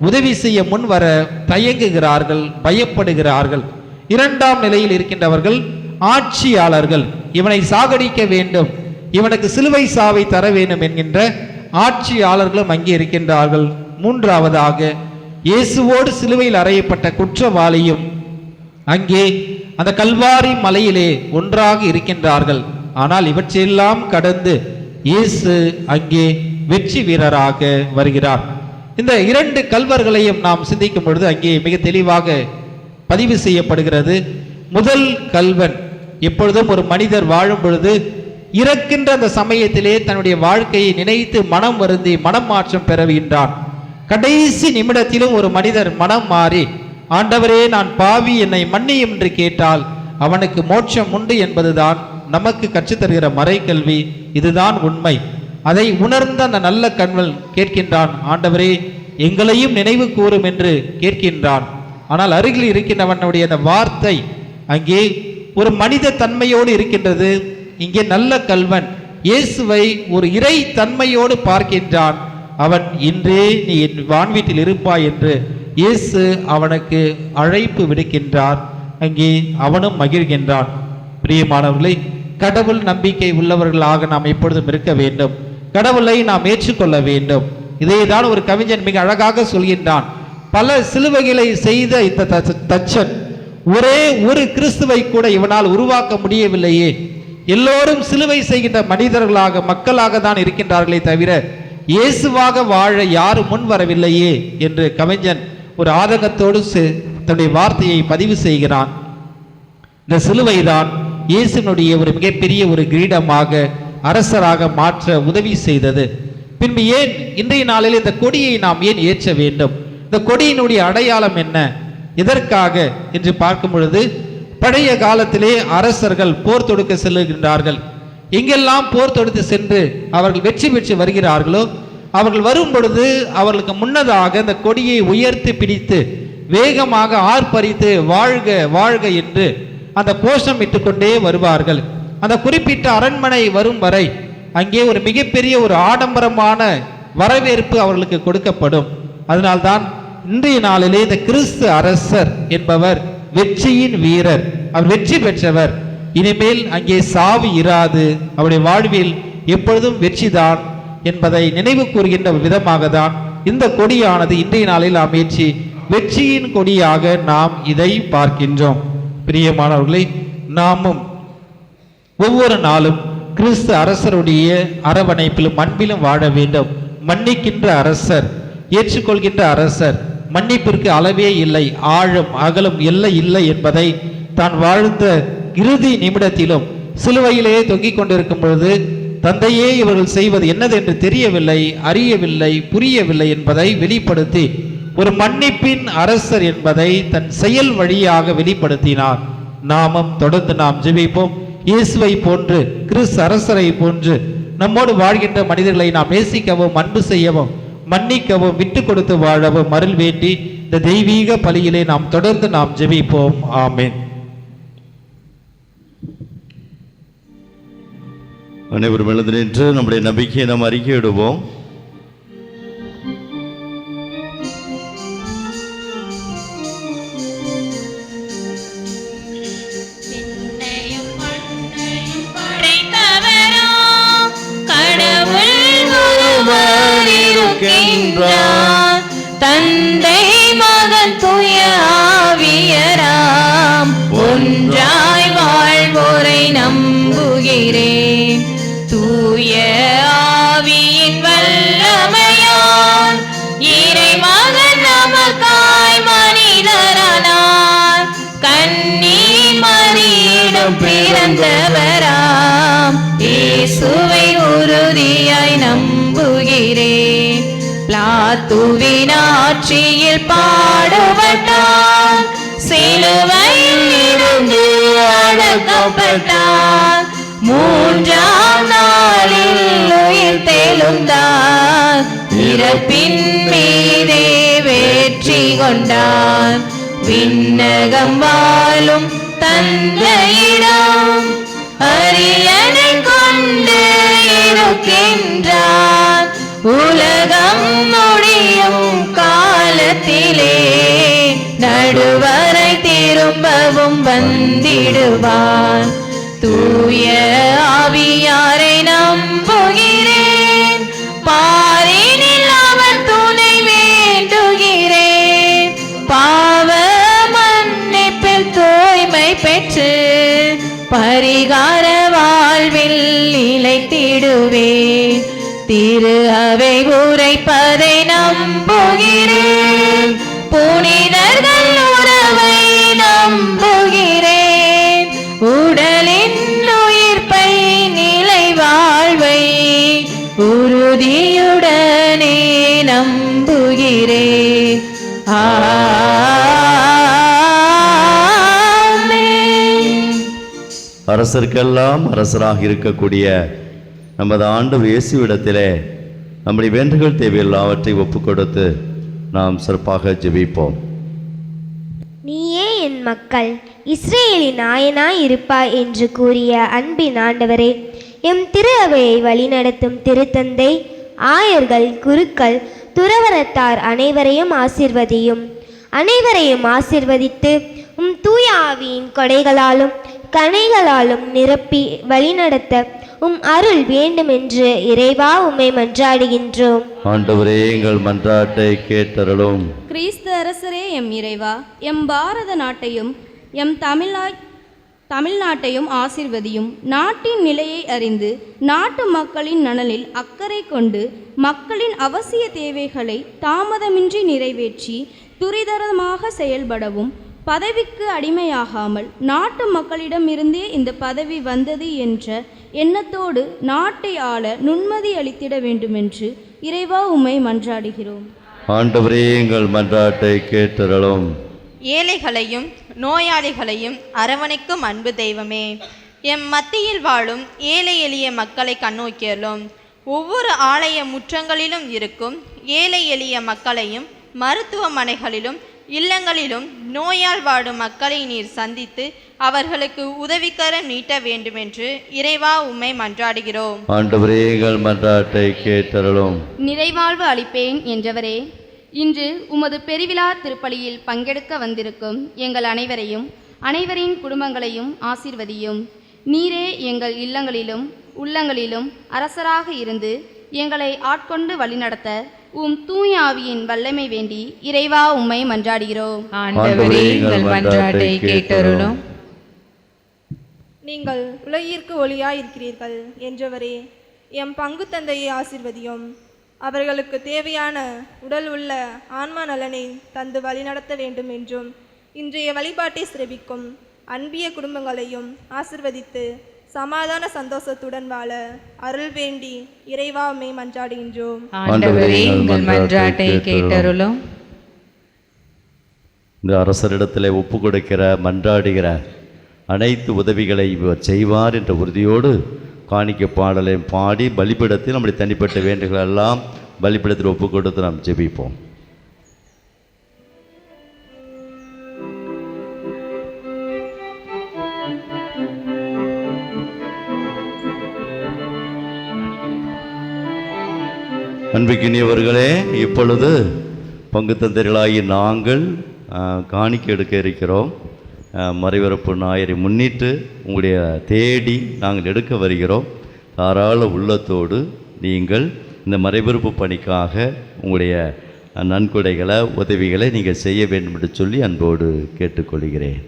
Speaker 10: உதவி செய்ய முன்வர தயங்குகிறார்கள், பயப்படுகிறார்கள். 2ஆம் நிலையில் இருக்கின்றவர்கள் ஆட்சியாளர்கள், இவனை சாகடிக்க வேண்டும், இவனுக்கு சிலுவை சாவை தர வேண்டும் என்கின்ற ஆட்சியாளர்களும் அங்கே இருக்கின்றார்கள். 3ஆவதாக இயேசுவோடு சிலுவையில் அறையப்பட்ட குற்றவாளியும் அங்கே அந்த கல்வாரி மலையிலே ஒன்றாக இருக்கின்றார்கள். ஆனால் இவற்றையெல்லாம் கடந்து இயேசு அங்கே வெற்றி வீரராக வருகிறார். இந்த 2 கல்வர்களையும் நாம் சிந்திக்கும் பொழுது அங்கே மிக தெளிவாக பதிவு செய்யப்படுகிறது. முதல் கல்வன் எப்பொழுதும் ஒரு மனிதர் வாழும் பொழுது இறக்கின்ற அந்த சமயத்திலே தன்னுடைய வாழ்க்கையை நினைத்து மனம் வருந்தி மனம் மாற்றம் பெறுகின்றான். கடைசி நிமிடத்திலும் ஒரு மனிதர் மனம் மாறி ஆண்டவரே நான் பாவி என்னை மன்னியும் என்று கேட்டால் அவனுக்கு மோட்சம் உண்டு என்பதுதான் நமக்கு கற்றுத்தருகிற மறைக்கல்வி. இதுதான் உண்மை. அதை உணர்ந்த அந்த நல்ல கண்வன் கேட்கின்றான், ஆண்டவரே எங்களையும் நினைவு கூறும் என்று கேட்கின்றான். ஆனால் அருகில் இருக்கின்றவனுடைய அந்த வார்த்தை அங்கே ஒரு மனித தன்மையோடு இருக்கின்றது. இங்கே நல்ல கல்வன் இயேசுவை ஒரு இறை தன்மையோடு பார்க்கின்றான். அவன் இன்றே நீ என் வான்வீட்டில் இருப்பாய் என்று இயேசு அவனுக்கு அழைப்பு விடுக்கின்றார். அங்கே அவனும் மகிழ்கின்றான். பிரியமானவர்களே, கடவுள் நம்பிக்கை உள்ளவர்களாக நாம் எப்பொழுதும் இருக்க வேண்டும். கடவுளை நாம் ஏற்றுக்கொள்ள வேண்டும். இதைதான் ஒரு கவிஞன் மிக அழகாக சொல்கின்றான். பல சிலுவைகளை செய்த இந்த தச்சன் ஒரே ஒரு கிறிஸ்துவை கூட இவனால் உருவாக்க முடியவில்லையே. எல்லோரும் சிலுவை செய்கின்ற மனிதர்களாக மக்களாக தான் இருக்கின்றார்களே தவிர இயேசுவாக வாழ யாரும் முன் வரவில்லையே என்று கவிஞன் ஒரு ஆதங்கத்தோடு தன்னுடைய வார்த்தையை பதிவு செய்கிறான். இந்த சிலுவைதான் இயேசுனுடைய ஒரு மிகப்பெரிய ஒரு கிரீடமாக அரசராக மாற்ற உதவி செய்தது. பின்பு ஏன் இன்றைய நாளில் இந்த கொடியை நாம் ஏன் ஏற்ற வேண்டும்? இந்த கொடியினுடைய அடையாளம் என்ன, எதற்காக என்று பார்க்கும் பொழுது, பழைய காலத்திலே அரசர்கள் போர் தொடுக்க செல்லுகின்றார்கள். எங்கெல்லாம் போர் தொடுத்து சென்று அவர்கள் வெற்றி பெற்று வருகிறார்களோ, அவர்கள் வரும் பொழுது அவர்களுக்கு முன்னதாக இந்த கொடியை உயர்த்தி பிடித்து வேகமாக ஆர்ப்பரித்து வாழ்க வாழ்க என்று அந்த கோஷம் இட்டுக்கொண்டே வருவார்கள். அந்த குறிப்பிட்ட அரண்மனை வரும் வரை அங்கே ஒரு மிகப்பெரிய ஒரு ஆடம்பரமான வரவேற்பு அவர்களுக்கு கொடுக்கப்படும். அதனால்தான் இன்றைய நாளிலே இந்த கிறிஸ்து அரசர் என்பவர் வெற்றியின் வீரர், அவர் வெற்றி பெற்றவர். இனிமேல் அங்கே சாவு இராது, அவருடைய வாழ்வில் எப்பொழுதும் வெற்றிதான் என்பதை நினைவு கூறுகின்ற விதமாக தான் இந்த கொடியானது இன்றைய நாளில் நாம் ஏற்றி வெற்றியின் கொடியாக நாம் இதை பார்க்கின்றோம். பிரியமானவர்களை, நாமும் ஒவ்வொரு நாளும் கிறிஸ்து அரசருடைய அரவணைப்பிலும் அன்பிலும் வாழ வேண்டும். மன்னிக்கின்ற அரசர், ஏற்றுக்கொள்கின்ற அரசர், மன்னிப்பிற்கு அளவே இல்லை, ஆழம் அகலம் எல்லை இல்லை என்பதை தான் வாழ்ந்த இறுதி நிமிடத்திலும் சிலுவையிலேயே தொங்கிக் கொண்டிருக்கும் பொழுது தந்தையே இவர்கள் செய்வது என்னது என்று தெரியவில்லை, அறியவில்லை, புரியவில்லை என்பதை வெளிப்படுத்தி ஒரு மன்னிப்பின் அரசர் என்பதை தன் செயல் வழியாக வெளிப்படுத்தினார். நாமும் தொடர்ந்து நாம் ஜெபிப்போம். இயேசுவை போன்று, கிறிஸ்து அரசரை போன்று நம்மோடு வாழ்கின்ற மனிதர்களை நாம் நேசிக்கவும், அன்பு செய்யவும், மன்னிக்கவும், விட்டு கொடுத்து வாழவும் அருள் வேண்டி இந்த தெய்வீக பலியிலே நாம் தொடர்ந்து நாம் ஜெபிப்போம். ஆமென்.
Speaker 3: அனைவரும் எழுந்து நின்று நம்முடைய நம்பிக்கையை நாம் அறிக்கையிடுவோம்.
Speaker 2: தந்தை மகன் தூய ஆவியராம் ஒன்றாய் வாழ்வோரை நம்புகிறேன். தூய ஆவியின் வல்லமையால் இறை மகன் நமக்காய் மனிதரானார். கன்னி மரியிடம் பிறந்தவராம் இயேசுவை உறுதியாய் நம்புகிறேன். பிலாத்துவின் ஆட்சியில் பாடுபட்டார், சிலுவையில் இருந்து அடக்கப்பட்டார், மூன்றாம் நாளில் உயிர் தெழுந்தார், இறப்பின் மீதே வெற்றி கொண்டார். விண்ணகம் வாழும் தந்தையிடம் அரியணை கொண்டு இருக்கின்றார். உலகம் முடியும் காலத்திலே நடுவரை திரும்பவும் வந்திடுவார். தூய ஆவியாரை நம்புகிறேன், பாரினில் அவர் துணை வேண்டுகிறேன். பாவ மன்னிப்பில் தூய்மை பெற்று பரிகார வாழ்வில் நிலைத்திடுவேன். திரு அவை உரைப்பதை நம்புகிறேன், புனிதர்கள் உறவை நம்புகிறேன். உடலின் உயிர்ப்பை நிலை வாழ்வை உறுதியுடனே நம்புகிறேன். ஆமென்.
Speaker 3: அரசருக்கெல்லாம் அரசராக இருக்கக்கூடிய நமது ஆண்டவர் இயேசுவிடத்திலே நம்முடைய வேண்டுகோள் தேவையில்லாவற்றை ஒப்புக் கொடுத்து நாம் சிறப்பாக ஜெபிப்போம்.
Speaker 11: நீயே என் மக்கள் இஸ்ரேலின் நாயனாய் இருப்பாய் என்று கூறிய அன்பின் ஆண்டவரே, எம் திரு அவையை வழிநடத்தும் திருத்தந்தை, ஆயர்கள், குருக்கள், துறவரத்தார் அனைவரையும் ஆசீர்வதியும். அனைவரையும் ஆசீர்வதித்து உம் தூய ஆவியின் கொடைகளாலும் கனைகளாலும் நிரப்பி வழிநடத்த உம் அருள் வேண்டும் என்று இறைவா உம்மை மன்றாடுகின்றோம்.
Speaker 3: ஆண்டவரே, எங்கள் மன்றாட்டை கேட்டருளும்.
Speaker 12: கிறிஸ்து அரசரே எம் இறைவா, எம் பாரத நாட்டையும் எம் தமிழ்நாட்டையும் ஆசீர்வதியும். நாட்டின் நிலையை அறிந்து நாட்டு மக்களின் நலனில் அக்கறை கொண்டு மக்களின் அவசிய தேவைகளை தாமதமின்றி நிறைவேற்றி துரிதமாக செயல்படவும் பதவிக்கு அடிமையாகாமல் நாட்டு மக்களிடமிருந்தே இந்த பதவி வந்தது என்ற எண்ணத்தோடு நாட்டை ஆள நுண்மதி அளித்திட வேண்டுமென்று இறைவா உம்மை மன்றாடுகிறோம்.
Speaker 3: ஆண்டவரே, எங்கள் மன்றாட்டை கேட்டருளும்.
Speaker 2: ஏழைகளையும் நோயாளிகளையும் அரவணைக்கும் அன்பு தெய்வமே, எம் மத்தியில் வாழும் ஏழை எளிய மக்களை கண்ணோக்கியலும். ஒவ்வொரு ஆலய முற்றங்களிலும் இருக்கும் ஏழை எளிய மக்களையும் மருத்துவமனைகளிலும் இல்லங்களிலும் நோயால் வாடும் மக்களை நீர் சந்தித்து அவர்களுக்கு உதவிக்கரம் நீட்ட வேண்டுமென்று இறைவா உம்மை மன்றாடுகிறோம்.
Speaker 3: ஆண்டவரே, எங்கள் மன்றாட்டை கேட்டருளும்.
Speaker 12: நிறைவாழ்வு அளிப்பேன் என்றவரே, இன்று உமது பெருவிழா திருப்பலியில் பங்கெடுக்க வந்திருக்கும் எங்கள் அனைவரையும் அனைவரின் குடும்பங்களையும் ஆசீர்வதியும். நீரே எங்கள் இல்லங்களிலும் உள்ளங்களிலும் அரசராக இருந்து எங்களை ஆட்கொண்டு வழிநடத்த உம் தூய ஆவியின் வல்லமை வேண்டி இறைவா உம்மை மன்றாடுகிறோம்.
Speaker 2: ஆண்டவரே, எங்கள் மன்றாட்டை கேட்டருளும்.
Speaker 13: நீங்கள் உலகிற்கு ஒளியாய் இருக்கிறீர்கள் என்றவரே, எம் பங்கு தந்தையை ஆசீர்வதியும். அவர்களுக்கு தேவையான உடல் உள்ள ஆன்மா நலனை தந்து வழிநடத்த வேண்டும் என்றும் இன்றைய வழிபாட்டை சிறப்பிக்கும் அன்பிய குடும்பங்களையும் ஆசிர்வதித்து சமாதான சந்தோஷத்துடன் வாழ அருள் வேண்டி இறைவா உம்மை மன்றாடுகின்றோம்.
Speaker 2: ஆண்டவரே, எங்கள் மன்றாட்டை கேட்டருளும்.
Speaker 3: இந்த அரசரிடத்தில் ஒப்பு கொடுக்கிற மன்றாடுகிற அனைத்து உதவிகளை இவர் செய்வார் என்ற உறுதியோடு காணிக்க பாடலை பாடி பலிபீடத்தில் நம்முடைய தனிப்பட்ட வேண்டுகள் எல்லாம் பலிபீடத்தில் ஒப்பு கொடுத்து நாம் ஜெபிப்போம். அன்பிக்கினியவர்களே, இப்பொழுது பங்கு தந்தைகளாகி நாங்கள் காணிக்கை எடுக்க இருக்கிறோம். மறைவரப்பு ஞாயிறை முன்னிட்டு உங்களுடைய தேடி நாங்கள் எடுக்க வருகிறோம். தாராள உள்ளத்தோடு நீங்கள் இந்த மறைவரப்பு பணிக்காக உங்களுடைய நன்கொடைகளை உதவிகளை நீங்கள் செய்ய வேண்டும் என்று சொல்லி அன்போடு கேட்டுக்கொள்கிறேன்.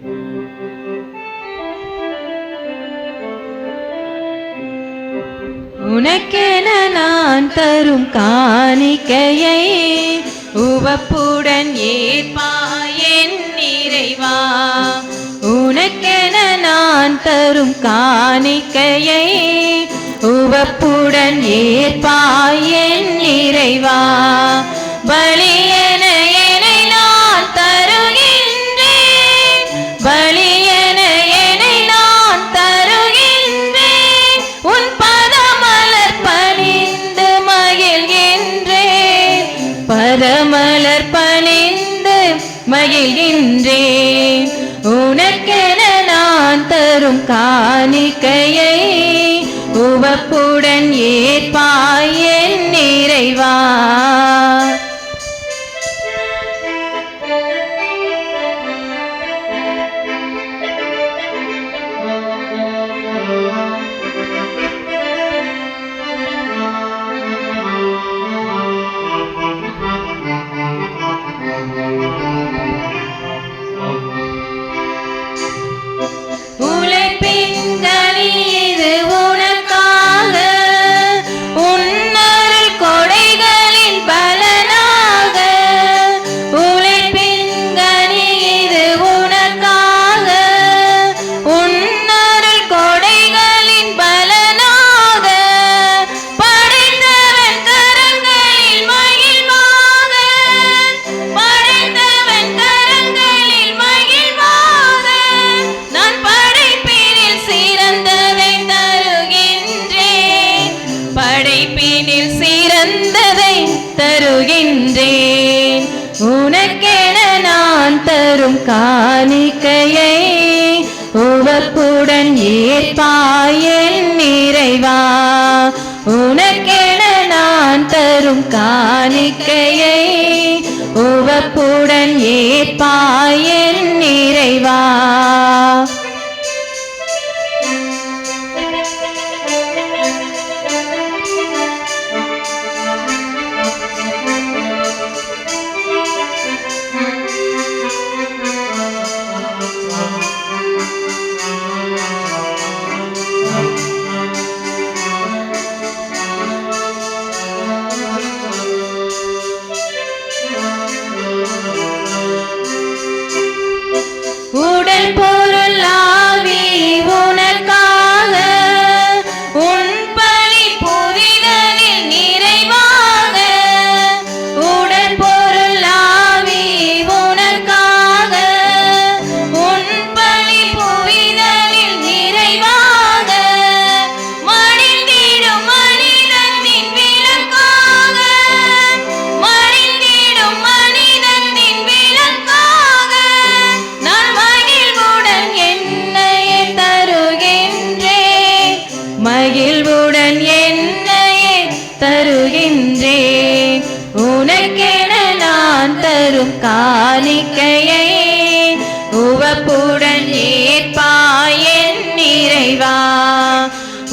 Speaker 2: உனக்கென நான் தரும் காணிக்கையை உவப்புடன் ஏற்பாயென் இறைவா. உனக்கென நான் தரும் காணிக்கையை உவப்புடன் ஏற்பாயென் இறைவா. பலியென என்னை நான் தருகின்றேன், பலியென என்னை நான் தருகின்றேன். உன் பதமலர் பணிந்து மகிழ்கின்றேன், பதமலர் பணிந்து மகிழ்கின்றேன். உனக்கென நான் தரும் காணிக்கையை உவப்புடன் ஏற்பாயென் இறைவா. உனக்கென நான் தரும் காணிக்கையை உவப்புடன் ஏற்பாயென் இறைவா. உனக்கென நான் தரும் காணிக்கையை உவப்புடன் ஏற்பாயென் இறைவா.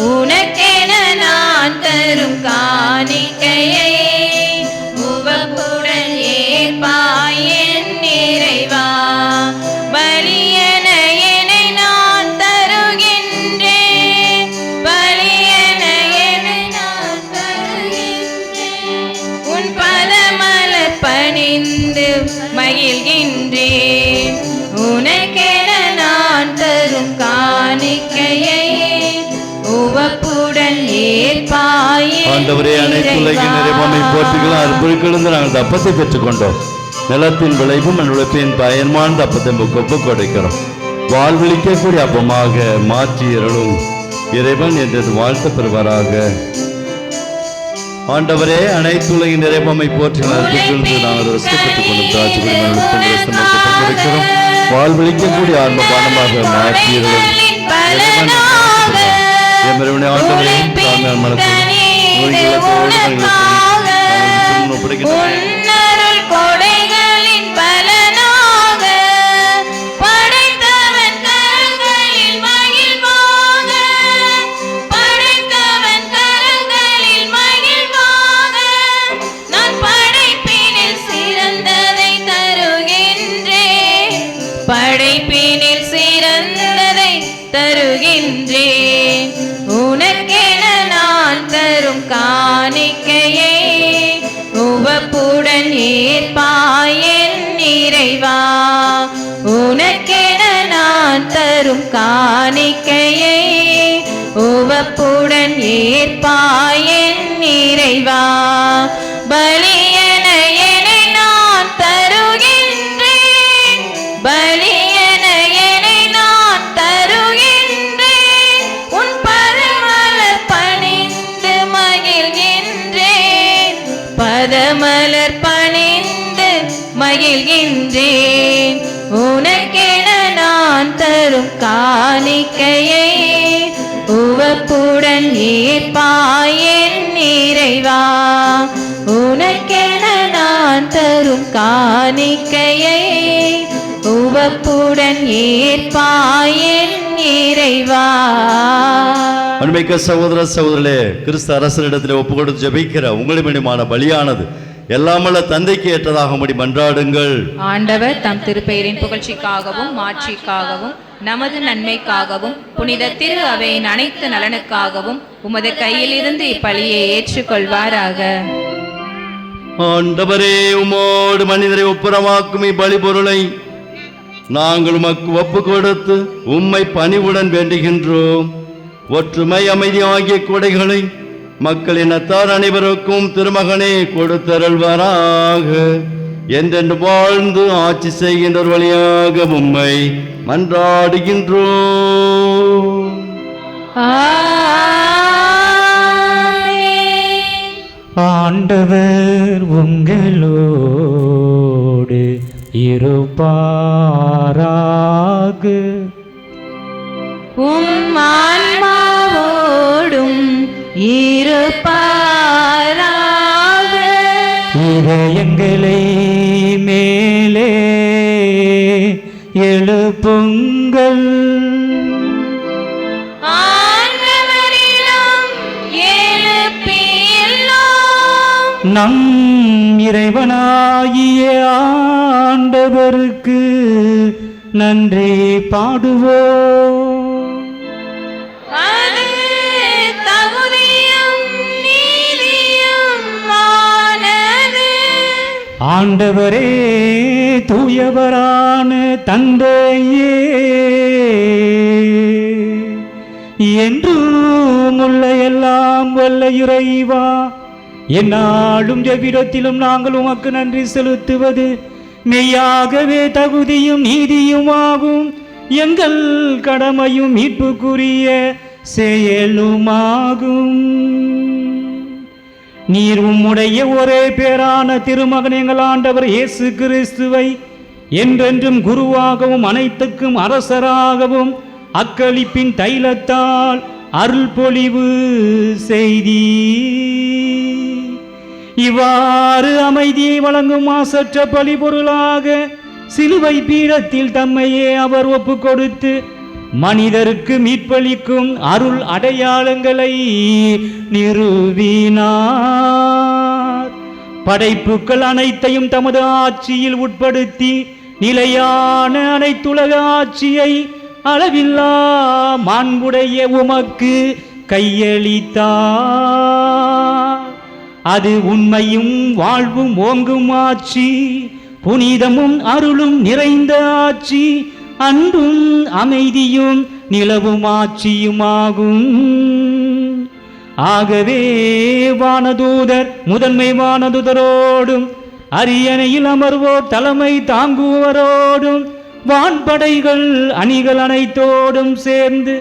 Speaker 2: உனக்கென நான் தரும் காணிக்கையை உவப்புடன் ஏற்பாய் என் இறைவா. பலியென என்னை நான் தருகின்றேன், பலியென என்னை நான் தருகின்றேன். உன் பதமலர் பணிந்து மகிழ்கின்றேன். உனக்கென நான் தரும் காணிக்கையை உவப்புடன் ஏற்பாய்.
Speaker 3: ஆண்டவரே, அனைத்து உலகின் நிறைவாமை போற்றுகிறோம். அற்புதத்திலிருந்து நாங்கள் தப்பத்தை பெற்றுக்கொண்டோம். நிலத்தின் விளைவும் உழைப்பின் பயன்மான தப்பத்தை ஒப்பு கொடுக்கிறோம். வாழ்வழிக்கக்கூடிய அப்பமாக மாற்றி இருளும் இறைவன் என்று வாழ்த்து பெறுவாராக. ஆண்டவரே, அனைத்து உலகின் நிறைவாமை போற்றுகிறோம். அற்புதத்திலிருந்து நாங்கள் ரசித்து பெற்றுக்கொண்டோம். தாட்சிக்கிறோம். வாழ்வழிக்கக்கூடிய ஆன்ம பானமாக மாற்றி இருளும் இறைவன் ஆண்டவரே,
Speaker 2: உன்னருள் கொடைகளின் பலனாக படைத்தவன் கரங்களில் மகிழ்வாக, படைத்தவன் கரங்களில் மகிழ்வாக நான் படைப்பினில் சிறந்ததை தருகின்றேன், படைப்பினில் சிறந்ததை தருகின்றேன். உனக்கென நான் தரும் காணிக்கையை உவப்புடன் ஏற்பாய் என் இறைவா. உனக்கென நான் தரும் காணிக்கையை உவப்புடன் ஏற்பாய் என் இறைவா. பலியென என்னை நான் தருகின்றேன், பலியென என்னை நான் தருகின்றேன். உன் பதமலர் பணிந்து மகிழ்கின்றேன், பதமலர் பணிந்து மகிழ்கின்றேன். உனக்கென நான் தரும் காணிக்கையை உவப்புடன் ஏற்பாய் என் இறைவா. உனக்கென நான் தரும் காணிக்கையை உவப்புடன் ஏற்பாய் என் இறைவா.
Speaker 3: அன்பிக்க சகோதர சகோதரர்களே, கிறிஸ்து அரசரிடத்தில் ஒப்பு கொடுத்து ஜெபிக்கிற உங்களின் வேண்டுமான பலியானது எல்லாமல்ல தந்தைக்கு ஏற்றதாகும்படி மன்றாடுங்கள்.
Speaker 2: ஆண்டவர் தம் திருப்பெயரின் புகழ்ச்சிக்காகவும் மாட்சிக்காகவும் நமது நன்மைக்காகவும் புனித திரு அவையின் அனைத்து நலனுக்காகவும் உமது கையில் இருந்து இப்பலியை ஏற்றுக்கொள்வாராக.
Speaker 3: ஆண்டவரே, உமோடு மனிதரை ஒப்புரமாக்கும் இப்பலி பொருளை நாங்கள் உமக்கு ஒப்பு கொடுத்து உம்மை பணிவுடன் வேண்டுகின்றோம். ஒற்றுமை அமைதி ஆகிய கொடைகளை மக்கள் இனத்தார் அனைவருக்கும் திருமகனே கொடுத்தருள்வாராக. என்றென்று வாழ்ந்து ஆட்சி செய்கின்ற வழியாக உம்மை மன்றாடுகின்றோம்.
Speaker 9: ஆண்டவர் உங்களோடு இருப்பாராக.
Speaker 2: உம் ஆன்மாவோடும் இருப்பாராக.
Speaker 9: இதயங்களை மேலே எழுப்புங்கள்.
Speaker 2: ஆண்டவரிடம் எழுப்பியுள்ளோம்.
Speaker 9: நம் இறைவனாகிய ஆண்டவருக்கு நன்றி பாடுவோம்.
Speaker 2: அது தகுதியும் நீதியுமானது.
Speaker 9: ஆண்டவரே, தூயவரான தந்தையே, என்றும் உள்ள எல்லாம் வல்ல இறைவா, எந்நாளும் எவ்விடத்திலும் நாங்கள் உமக்கு நன்றி செலுத்துவது மெய்யாகவே தகுதியும் நீதியுமாகும். எங்கள் கடமையும் மீட்புக்குரிய செயலுமாகும். நீர் உம்முடைய ஒரே பேரான திருமகன் எங்கள் ஆண்டவர் இயேசு கிறிஸ்துவை என்றென்றும் குருவாகவும் அனைத்துக்கும் அரசராகவும் அக்களிப்பின் தைலத்தால் அருள் பொழிவு செய்தி. இவ்வாறு அமைதியை வழங்கும் மாசற்ற பலிபொருளாக சிலுவை பீடத்தில் தம்மையே அவர் ஒப்பு கொடுத்து மனிதருக்கு மீட்பளிக்கும் அருள் அடையாளங்களை நிறுவினார். படைப்புக்கள் அனைத்தையும் தமது ஆட்சியில் உட்படுத்தி நிலையான அனைத்துலக ஆட்சியை அளவில்லா மாண்புடைய உமக்கு கையளித்தார். அது உண்மையும் வாழ்வும் ஓங்கும் ஆட்சி, புனிதமும் அருளும் நிறைந்த ஆட்சி, அன்பும் அமைதியும் நிலவும் ஆட்சியுமாகும். ஆகவே வானதூதர் முதன்மை வானதூதரோடும் அரியணையில் அமர்வோர் தலைமை தாங்குவோரோடும் வான்படைகள் அணிகள் அனைத்தோடும் சேர்ந்து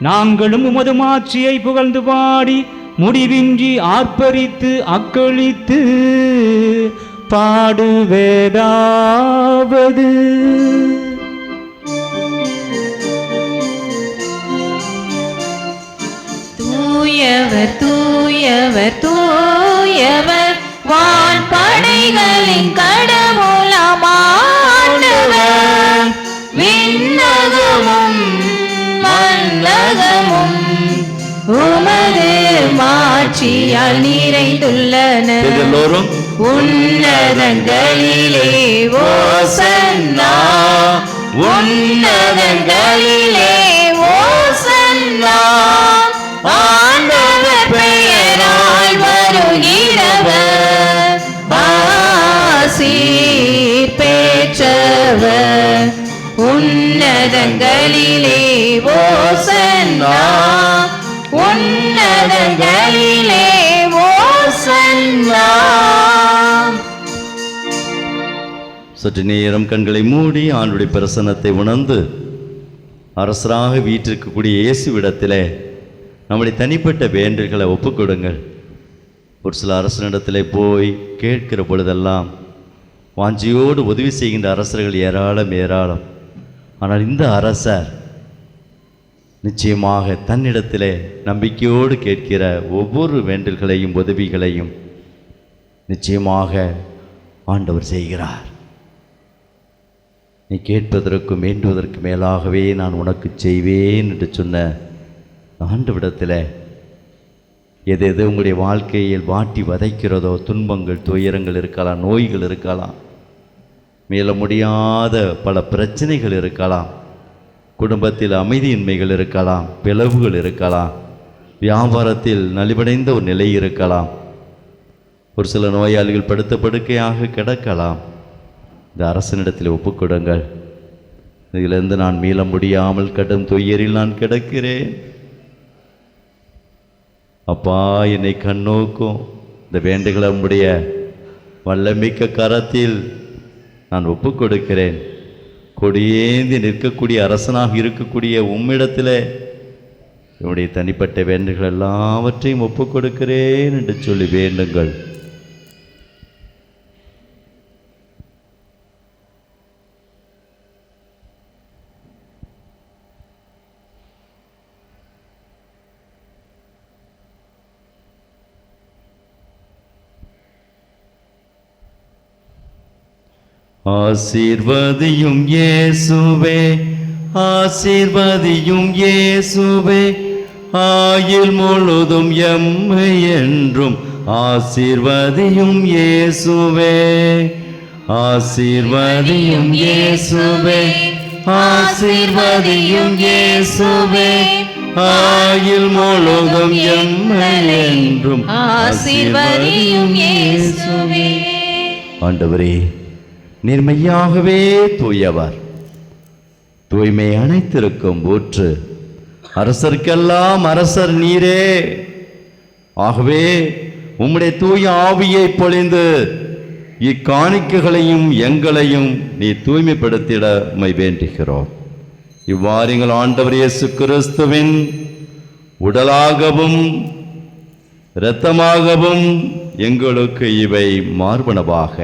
Speaker 9: நாங்களும் உமது ஆட்சியை புகழ்ந்து பாடி முடிவின்றி ஆர்ப்பரித்து அக்களித்து பாடுவேதாவது.
Speaker 1: தூயவர் தூயவர் தூயவர் வான்படைகளின் கடவுளமாண்டவர். விண்ணகமும் மண்ணகமும் உமது மாட்சியால் நிறைந்துள்ளன.
Speaker 3: எல்லோரும்
Speaker 1: உன்னதங்களிலே ஓசன்னா, உன்னதங்களிலே ஓசன்னா. ஆண்டவர் பெயரால் வருகிறவர் ஆசீர் பெற்றவர். உன்னதங்களிலே ஓசன்னா, உன்னதங்களிலே ஓசன்னா.
Speaker 3: சற்று நேரம் கண்களை மூடி ஆண்டுடைய பிரசன்னத்தை உணர்ந்து அரசராக வீற்றிருக்கக்கூடிய இயேசுவிடத்திலே நம்முடைய தனிப்பட்ட வேண்டல்களை ஒப்புக்கொடுங்கள். ஒரு சில அரசனிடத்திலே போய் கேட்கிற பொழுதெல்லாம் வாஞ்சியோடு உதவி செய்கின்ற அரசர்கள் ஏராளம் ஏராளம். ஆனால் இந்த அரசர் நிச்சயமாக தன்னிடத்திலே நம்பிக்கையோடு கேட்கிற ஒவ்வொரு வேண்டல்களையும் உதவிகளையும் நிச்சயமாக ஆண்டவர் செய்கிறார். நீ கேட்பதற்கும் வேண்டுவதற்கு மேலாகவே நான் உனக்கு செய்வேன் என்று சொன்ன ஆண்டவிடத்தில் எது எது உங்களுடைய வாழ்க்கையில் வாட்டி வதைக்கிறதோ, துன்பங்கள் துயரங்கள் இருக்கலாம், நோய்கள் இருக்கலாம், மீள முடியாத பல பிரச்சனைகள் இருக்கலாம், குடும்பத்தில் அமைதியின்மைகள் இருக்கலாம், பிளவுகள் இருக்கலாம், வியாபாரத்தில் நலிவடைந்த ஒரு நிலை இருக்கலாம், ஒரு சில நோயாளிகள் படுத்த படுக்கையாக கிடக்கலாம். இந்த அரசனிடத்தில் ஒப்புக்கொடுங்கள். இதிலிருந்து நான் மீள முடியாமல் கடும் துயரில் நான் கிடக்கிறேன், அப்பா என்னை கண்ணோக்கும். இந்த வேண்டுகளை உம்முடைய வல்லமிக்க கரத்தில் நான் ஒப்புக்கொடுக்கிறேன். கொடியேந்தி நிற்கக்கூடிய அரசனாக இருக்கக்கூடிய உம்மிடத்தில் என்னுடைய தனிப்பட்ட வேண்டுகள் எல்லாவற்றையும் ஒப்புக்கொடுக்கிறேன் என்று சொல்லி வேண்டுங்கள். ஆசீர்வதியும் இயேசுவே, ஆசீர்வதியும் இயேசுவே, ஆயுள் முழுதும் எம்மை என்றும் ஆசீர்வதியும் இயேசுவே, ஆசீர்வதியும் இயேசுவே, ஆசீர்வதியும் இயேசுவே, ஆயுள் முழுதும் எம்மை என்றும் ஆசீர்வதியும் இயேசுவே. ஆண்டவரே, நீர் மெய்யாகவே தூயவர், தூய்மை அனைத்திருக்கும் ஊற்று, அரசர்க்கெல்லாம் அரசர் நீரே. ஆகவே உம்முடைய தூய ஆவியை பொழிந்து இக்காணிக்கைகளையும் எங்களையும் நீ தூய்மைப்படுத்திட உம்மை வேண்டுகிறோம். இவ்வாறு எங்கள் ஆண்டவர் இயேசு கிறிஸ்துவின் உடலாகவும் இரத்தமாகவும் எங்களுக்கு இவை மார்பனவாக.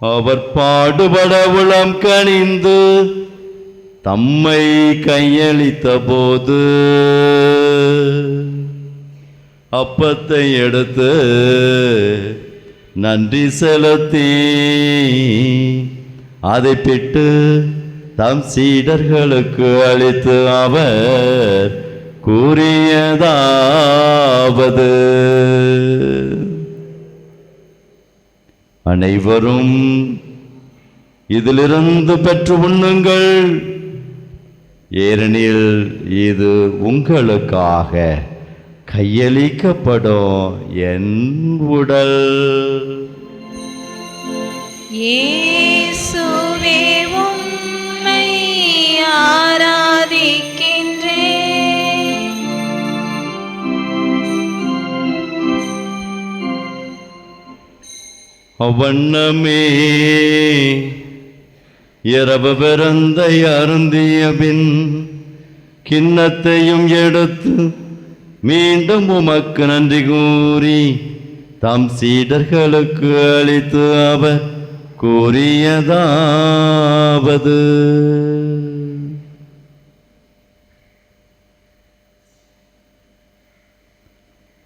Speaker 3: அவர் பாடுபட உளம் கனிந்து தம்மை கையளித்த போது அப்பத்தை எடுத்து நன்றி செலுத்தி அதை பிட்டு தம் சீடர்களுக்கு அளித்து அவர் கூறியதாவது: அனைவரும் இதிலிருந்து பெற்று உண்ணுங்கள், ஏனெனில் இது உங்களுக்காக கையளிக்கப்படும் என் உடல்.
Speaker 2: இயேசுவே உம்மை ஆராதிக்கின்றேன்.
Speaker 3: அவ்வண்ணமே இரவு விருந்தை அருந்திய பின் கிண்ணத்தையும் எடுத்து மீண்டும் உமக்கு நன்றி கூறி தம் சீடர்களுக்கு அளித்து அவர் கூறியதாவது: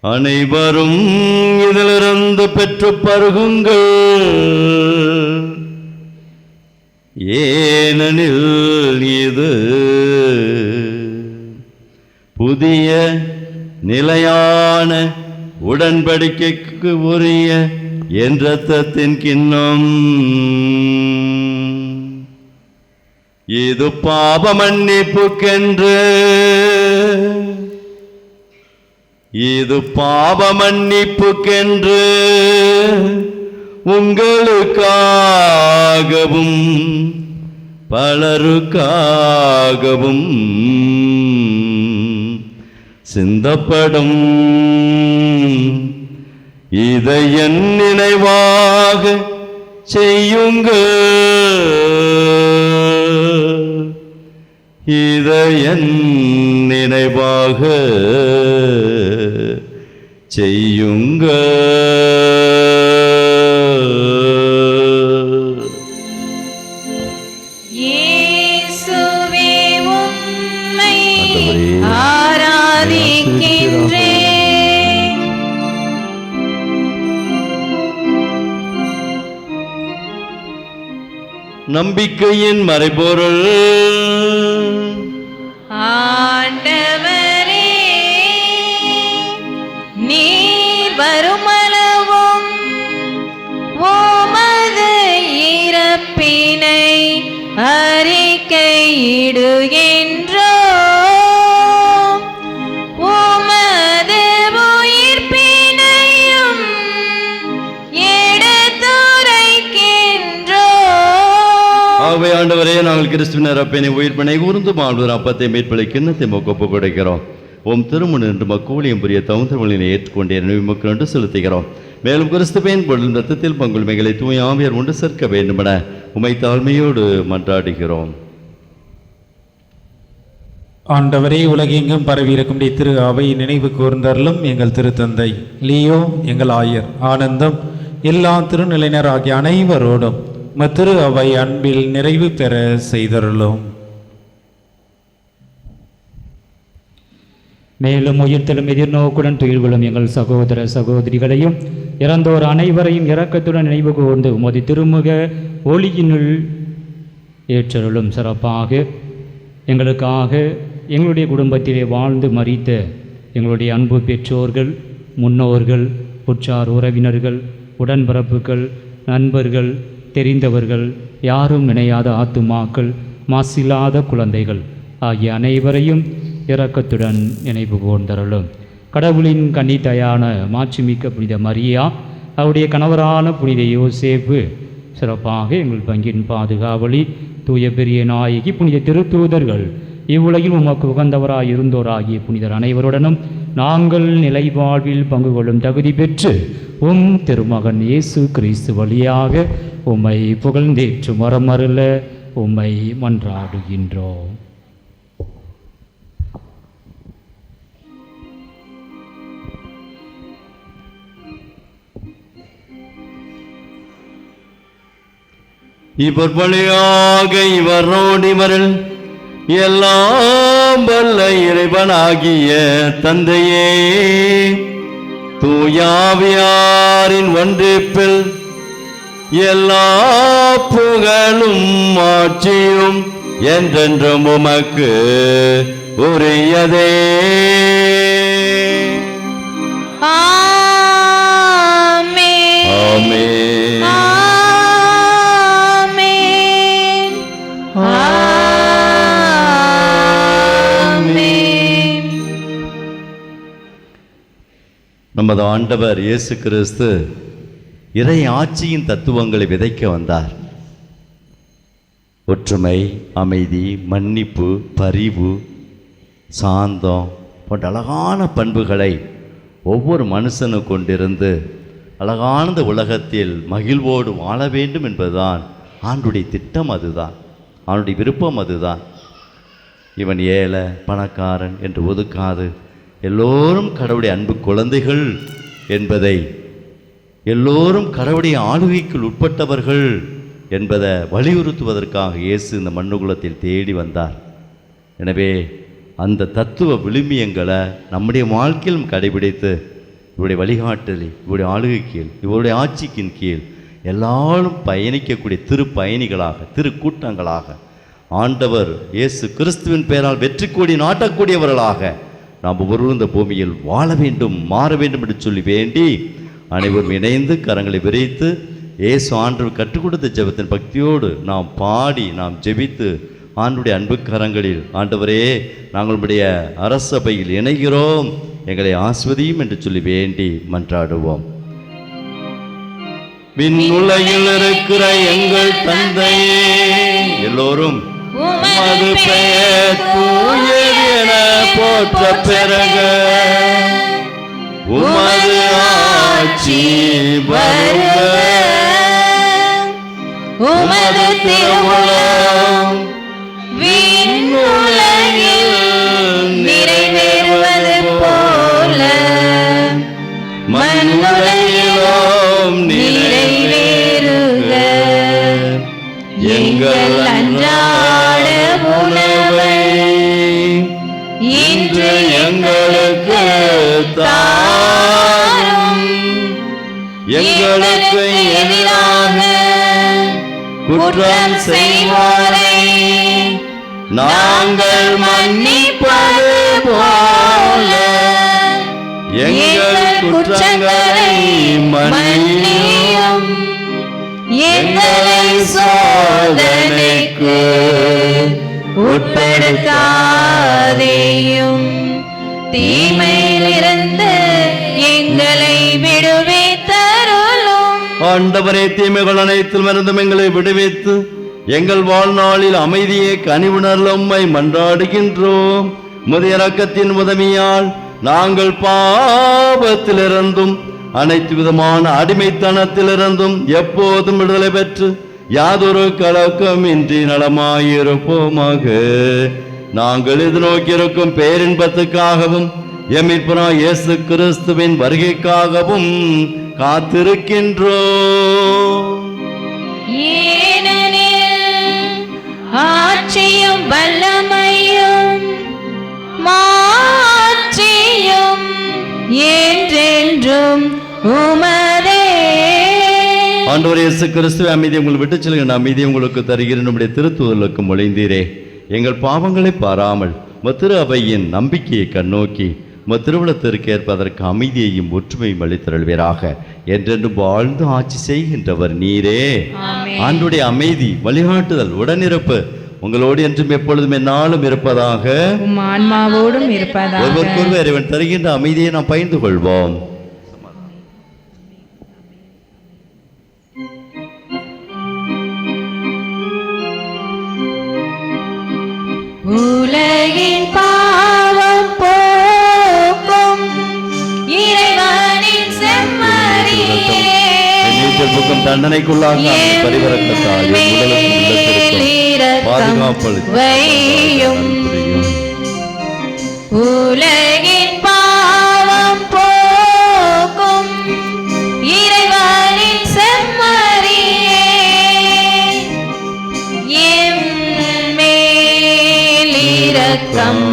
Speaker 3: அனைவரும் இதிலிருந்து பெற்று பருகுங்கள், ஏனெனில் இது புதிய நிலையான உடன்படிக்கைக்கு உரிய என் இரத்தத்தின் கிண்ணம். இது பாவ மன்னிப்புக்கென்று உங்களுக்காகவும் பலருக்காகவும் சிந்தப்படும். இதை என் நினைவாக செய்யுங்கள், இதை என் நினைவாக செய்யுங்கள்.
Speaker 2: இயேசுவே உம்மை ஆராதிக்கின்றேன்.
Speaker 3: நம்பிக்கையின் மறைபொருள்:
Speaker 2: ஆண்டவரே, நீர் வருமளவும் உமது இறப்பினை அறிக்கையிடுகின்றோம், உமது உயிர்ப்பினையும் எடுத்துரைக்கின்றோம்.
Speaker 3: ஆகவே ஆண்டவரே, நாங்கள் கிறிஸ்துவின் இறப்பினை உயிர்ப்பினை கூர்ந்து மாழ்வர் அப்பத்தை மீட்பளை கிண்ணத்தை ஒப்பு கொடுக்கிறோம். உம் திருமணம் என்று மக்கூலியம் புரிய தகுந்தவர்களினை ஏற்றுக்கொண்டே மக்கள் என்று செலுத்துகிறோம். மேலும் கிறிஸ்துவின் பொருள் ரத்தத்தில் பங்குரிமைகளை தூய ஆவியர் ஒன்று சேர்க்க வேண்டுமென உமை தாழ்மையோடு மன்றாடுகிறோம்.
Speaker 10: ஆண்டவரே, உலகெங்கும் பரவியிருக்கும் திரு அவை நினைவு கூர்ந்தருளும். எங்கள் திருத்தந்தை லியோ, எங்கள் ஆயர் ஆனந்தம், எல்லா திருநிலையினர் ஆகிய அனைவரோடும் திரு அவை அன்பில் நிறைவு பெற செய்தருளும்.
Speaker 9: மேலும் உயிர்த்தெழும் எதிர்நோக்குடன் துயில்களும் எங்கள் சகோதர சகோதரிகளையும் இறந்தோர் அனைவரையும் இரக்கத்துடன் நினைவு கூர்ந்து உமது திருமுக ஒளியினுள் ஏற்றருளும். சிறப்பாக எங்களுக்காக எங்களுடைய குடும்பத்திலே வாழ்ந்து மரித்த எங்களுடைய அன்பு பெற்றோர்கள், முன்னோர்கள், உற்றார் உறவினர்கள், உடன்பிறப்புகள், நண்பர்கள், தெரிந்தவர்கள், யாரும் நினையாத ஆத்துமாக்கள், மாசில்லாத குழந்தைகள் ஆகிய அனைவரையும் இரக்கத்துடன் நினைவு கூர்ந்தருளும். கடவுளின் கன்னித்தாயான மாட்சிமிக்க புனித மரியா, அவருடைய கணவரான புனித யோசேப்பு, சிறப்பாக எங்கள் பங்கின் பாதுகாவலி தூய பெரிய நாயகி, புனித திருத்தூதர்கள், இவ்வுலகில் உமக்கு உகந்தவராய் இருந்தோராகிய புனிதர் அனைவருடனும் நாங்கள் நிலை வாழ்வில் பங்கு கொள்ளும் தகுதி பெற்று உம் திருமகன் இயேசு கிறிஸ்து வழியாக உம்மை புகழ்ந்தேற்று மரமருள உம்மை மன்றாடுகின்றோம்.
Speaker 3: இவர் வழியாக இவரோடு இவரில் எல்லாம் வல்ல இறைவனாகிய தந்தையே, தூயாவியாரின் ஒன்றிப்பில் எல்லா புகழும் ஆட்சியும் என்றென்றும் உமக்கு உரியதே.
Speaker 1: ஆமென்.
Speaker 3: ஆமென்.
Speaker 1: ஆமென். ஆமென்.
Speaker 3: நமது ஆண்டவர் இயேசு கிறிஸ்து இறை ஆட்சியின் தத்துவங்களை விதைக்க வந்தார். ஒற்றுமை, அமைதி, மன்னிப்பு, பரிவு, சாந்தம் போன்ற அழகான பண்புகளை ஒவ்வொரு மனுஷனும் கொண்டிருந்து அழகான உலகத்தில் மகிழ்வோடு வாழ வேண்டும் என்பதுதான் ஆண்டுடைய திட்டம். அதுதான் ஆண்டுடைய விருப்பம். அதுதான் இவன் ஏழை பணக்காரன் என்று ஒதுக்காது எல்லோரும் கடவுளுடைய அன்பு குழந்தைகள் என்பதை, எல்லோரும் கடவுளுடைய ஆளுகைக்குள் உட்பட்டவர்கள் என்பதை வலியுறுத்துவதற்காக இயேசு இந்த மண்ணுகுலத்தில் தேடி வந்தார். எனவே அந்த தத்துவ விழுமியங்களை நம்முடைய வாழ்க்கையிலும் கடைபிடித்து இவருடைய வழிகாட்டலில், இவருடைய ஆளுகை கீழ், இவருடைய ஆட்சிக்கின் கீழ் எல்லாரும் பயணிக்கக்கூடிய திருப்பயணிகளாக, திருக்கூட்டங்களாக, ஆண்டவர் இயேசு கிறிஸ்துவின் பெயரால் வெற்றி கொடி நாட்டக்கூடியவர்களாக நாம் ஒவ்வொருவரும் இந்த பூமியில் வாழ வேண்டும், மாற வேண்டும் என்று சொல்லி வேண்டி அனைவரும் இணைந்து கரங்களை விரித்து இயேசு ஆண்டவர் கற்றுக் கொடுத்த ஜெபத்தின் பக்தியோடு நாம் பாடி, நாம் ஜெபித்து ஆண்டுடைய அன்பு கரங்களில், ஆண்டவரே நாங்கள் உம்முடைய அரசபையில் இணைகிறோம், எங்களை ஆஸ்வதியும் என்று சொல்லி வேண்டி மன்றாடுவோம். விண்ணுலகில் இருக்கிற எங்கள் தந்தையே, எல்லோரும் உமது பெயர் தூயது என போற்ற பெறுக, உமது ஆட்சி வருக,
Speaker 1: உமது திருவுளம் விண்ணுலகில் நிறைவேறுவது போல மண்ணுலகிலும் நிறைவேறுக. எங்கள் அன்றாட உணவை இன்று எங்களுக்கு தாரும்,
Speaker 3: எங்களுக்கு எதிராக
Speaker 1: குற்றம் செய்வோரை நாங்கள் மன்னிப்பது போல
Speaker 3: எங்கள் குற்றங்களை மன்னியும்,
Speaker 1: எங்களை சோதனைக்கு உட்படுத்தாதேயும், தீமையிலிருந்து எங்களை விடுவித்தருளும்.
Speaker 3: ஆண்டவரே, தீமைகள் அனைத்திலும் இருந்தும் எங்களை விடுவித்து எங்கள் வாழ்நாளில் அமைதியை கனிவுணர்ல உம்மை மன்றாடுகின்றோம். உமது இரக்கத்தின் உதவியால் நாங்கள் பாவத்திலிருந்தும் அனைத்து விதமான அடிமைத்தனத்திலிருந்தும் எப்போதும் விடுதலை பெற்று யாதொரு கலக்கமின்றி நலமாயிருப்போமாக. நாங்கள் எதிர்நோக்கியிருக்கும் பேரின்பத்துக்காகவும் எம்மிற்பராய் இயேசு கிறிஸ்துவின் வருகைக்காகவும் காத்திருக்கின்றோம்.
Speaker 1: ஏனெனில் ஆட்சியும் வல்லமையும் மாட்சியும் என்றென்றும் உமதே.
Speaker 3: ஆண்டவர் இயேசு கிறிஸ்துவை அமைதி உங்களை விட்டு செல்கிற அமைதி உங்களுக்கு தருகிற நம்முடைய திருத்துதலுக்கு மொழிந்தீரே. எங்கள் பாவங்களை பாராமல் திரு அவையின் நம்பிக்கையை கண்ணோக்கி திருவிழத்திற்கு ஏற்பதற்கு அமைதியையும் ஒற்றுமையும் அளித்தருள்வீராக. என்றென்று வாழ்ந்து ஆட்சி செய்கின்றவர் நீரே. ஆண்டுடைய அமைதி, வழிகாட்டுதல், உடனிருப்பு உங்களோடு என்றும் எப்பொழுதும் என்னாலும் இருப்பதாக.
Speaker 2: ஆன்மாவோடும் இருப்பதாக.
Speaker 3: ஒருவருக்கொருவர் இறைவன் தருகின்ற அமைதியை நாம் பகிர்ந்து கொள்வோம்.
Speaker 1: உலகின் பாவம் போக்கும் இறைவனின் செம்மறியே,
Speaker 3: தண்டனைக்குள்ளாக பரிவரக்கத்தால்
Speaker 1: வையும். உலகின் பாவம் போக்கும் இறைவனின் செம்மறியே, எம் மேல் இரக்கம்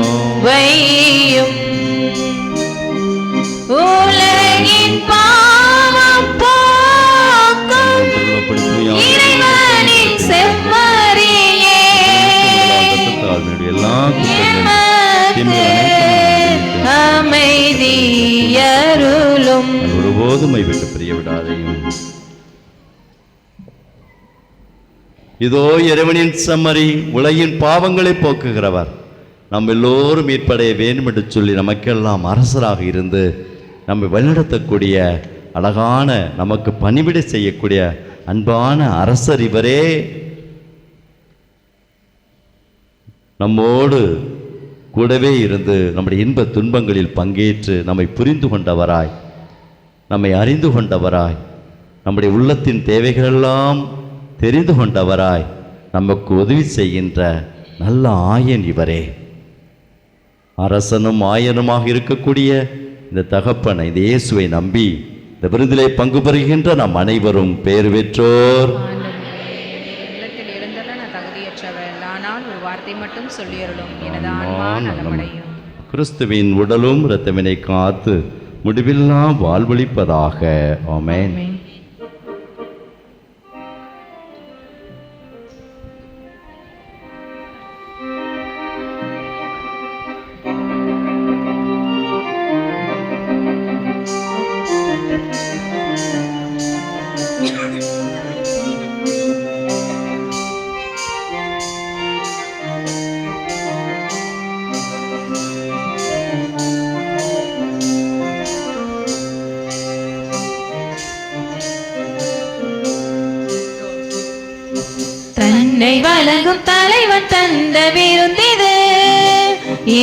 Speaker 1: வையும். உலகின் பாவம் போக்கும் இறைவனின் செம்மறியே, அருளும்.
Speaker 3: ஒருபோதும் விட்டு பிரிய விடாதையும். இதோ இறைவனின் செம்மறி, உலகின் பாவங்களை போக்குகிறவர், நம்ம எல்லோரும் மீட்படைய வேண்டும் என்று சொல்லி நமக்கெல்லாம் அரசராக இருந்து நம்மை வழிநடத்தக்கூடிய அழகான, நமக்கு பணிவிடை செய்யக்கூடிய அன்பான அரசர் இவரே. நம்மோடு கூடவே இருந்து நம்முடைய இன்ப துன்பங்களில் பங்கேற்று நம்மை புரிந்து கொண்டவராய், நம்மை அறிந்து கொண்டவராய், நம்முடைய உள்ளத்தின் தேவைகளெல்லாம் தெரிந்து கொண்டவராய் நமக்கு உதவி செய்கின்ற நல்ல ஆயன் இவரே. அரசனும் ஆயனுமாக இருக்கக்கூடிய இந்த தகப்பனை, இந்த இயேசுவை நம்பி இந்த விருந்திலே பங்கு பெறுகின்ற நாம் அனைவரும் பேறு பெற்றோர்.
Speaker 2: இல்லத்தில் எழுந்தல நான் தகுதியற்றவள், ஆனால் ஒரு வார்த்தை மட்டும் சொல்லியருளும், எனது ஆன்மா நலமடையும்.
Speaker 3: கிறிஸ்துவின் உடலும் இரத்தமினை காத்து முடிவில்லா வாழ்வளிப்பதாக. ஆமென்.
Speaker 1: தன்னை வழங்கும் தலைவன் தந்த விருந்திது,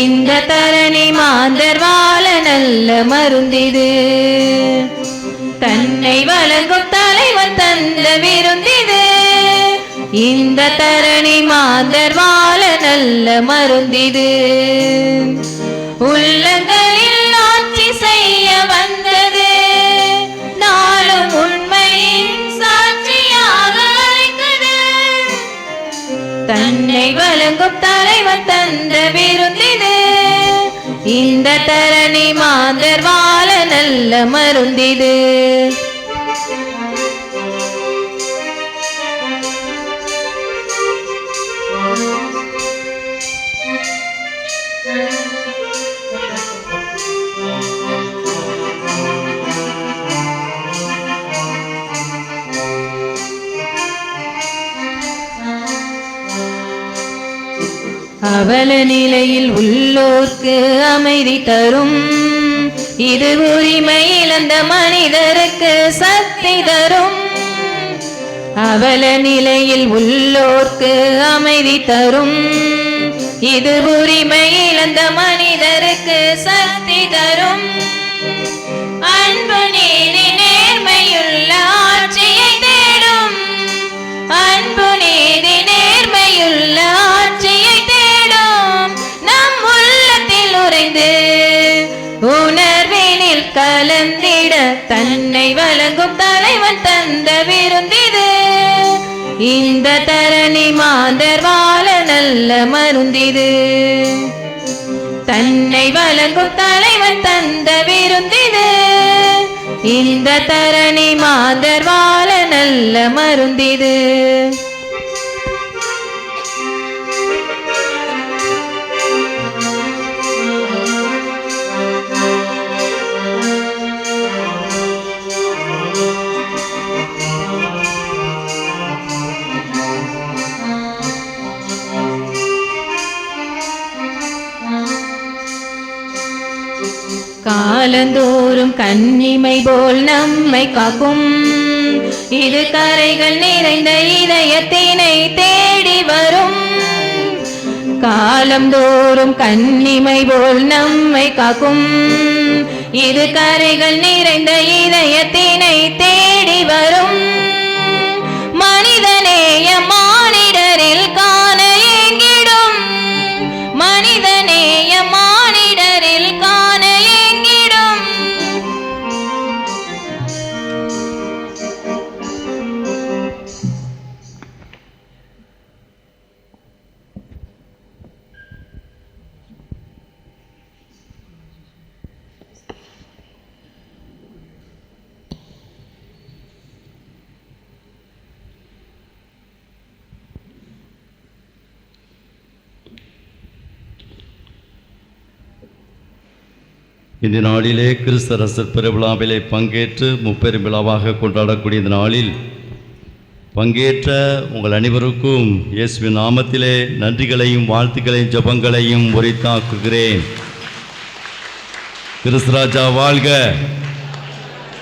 Speaker 1: இந்த தரணி மாந்தர் வாழ நல்ல மருந்திது. தன்னை வழங்கும் தலைவன் தந்த விருந்திது, இந்த தரணி மாந்தர் வாழ நல்ல மருந்திது. உள்ளங்களில் ஆட்சி செய்ய வந்தது, நாளும் உண்மையின் சாட்சியாக அழைக்குது. தன்னை வழங்கும் தலைவன் தந்த விருந்திது, இந்த தரணி மாந்தர் வாழ நல்ல மருந்திது. அவல நிலையில் உள்ளோர்க்கு அமைதி தரும், இது உரிமை இழந்த மனிதருக்கு சக்தி தரும். அவல நிலையில் உள்ளோர்க்கு அமைதி தரும், இது உரிமை இழந்த மனிதருக்கு சக்தி தரும். அன்பு நீதி நேர்மையுள்ள ஆட்சியை தேடும், அன்பு நீதி நேர்மையுள்ள ஆட்சியை தேடும். நம் உள்ளத்தில் உறைந்து உணர்வினில் கலந்திட தன்னை வழங்கும் தலைவன் தந்த விருந்திது, இந்த தரணி மாந்தர் வாழ நல்ல மருந்திது. தன்னை வழங்கும் தலைவன் தந்த விருந்திது, இந்த தரணி மாந்தர் வாழ நல்ல மருந்திது. காலந்தோறும் கன்னிமை போல் நம்மை காக்கும், இது கரைகள் நிறைந்த இதயத்தினை தேடி வரும். காலந்தோறும் கன்னிமை போல் நம்மை காக்கும், இது கரைகள் நிறைந்த இதயத்தினை தேடி வரும். மனிதநேய மானிடரில் காண ஏங்கிடும், மனிதநேய மானிடரில் காண ஏங்கிடும்.
Speaker 3: இந்த நாளிலே கிறிஸ்து அரசர் பெருவிழாவிலே பங்கேற்று முப்பெரும் விழாவாக கொண்டாடக்கூடிய இந்த நாளில் பங்கேற்ற உங்கள் அனைவருக்கும் இயேசுவின் நாமத்திலே நன்றிகளையும் வாழ்த்துக்களையும் ஜெபங்களையும் உரித்தாக்குகிறேன். கிறிஸ்துராஜா வாழ்க,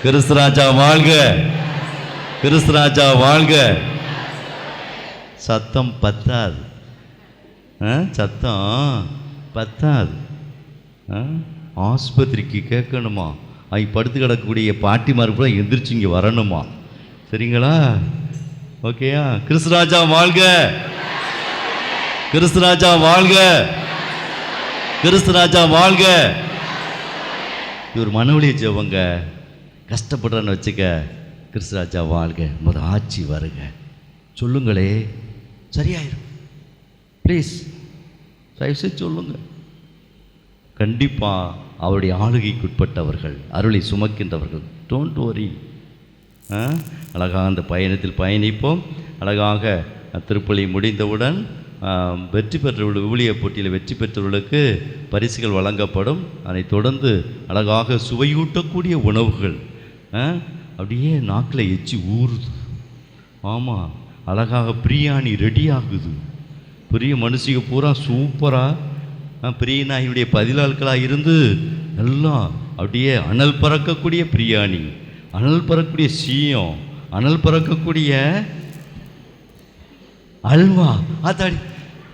Speaker 3: கிறிஸ்துராஜா வாழ்க, கிறிஸ்துராஜா வாழ்க. சத்தம் பத்தாது, சத்தம் பத்தாது. ஆஸ்பத்திரிக்கு கேட்கணுமா, படுத்து கிடக்கக்கூடிய பாட்டிமார் கூட எந்திரிச்சு இங்கே வரணுமா? சரிங்களா? ஓகேயா? கிறிஸ்துராஜா வாழ்க, கிறிஸ்துராஜா வாழ்க, கிறிஸ்துராஜா வாழ்க. இவர் மனவழியை ஜெபங்க. கஷ்டப்படுறன்னு வச்சுக்க, கிறிஸ்துராஜா வாழ்க, ஆட்சி வருக சொல்லுங்களே, சரியாயிரும். ப்ளீஸ் தயவுசெய்து சொல்லுங்க. கண்டிப்பாக அவருடைய ஆளுகைக்குட்பட்டவர்கள், அருளை சுமக்கின்றவர்கள். Don't worry. அழகாக அந்த பயணத்தில் பயணிப்போம். அழகாக திருப்பலி முடிந்தவுடன் வெற்றி பெற்றவர்கள், விவிலிய போட்டியில் வெற்றி பெற்றவர்களுக்கு பரிசுகள் வழங்கப்படும். அதைத் தொடர்ந்து அழகாக சுவையூட்டக்கூடிய உணவுகள் அப்படியே நாக்கில் எச்சி ஊறுது. ஆமாம், அழகாக பிரியாணி ரெடி ஆகுது. பெரிய மனுஷிக பூரா சூப்பராக பிரிய நாயினுடைய பதிலாட்களாக இருந்து எல்லாம் அப்படியே அனல் பறக்கக்கூடிய பிரியாணி, அனல் பறக்கக்கூடிய சீயம், அனல் பறக்கக்கூடிய அல்வா, அதாடி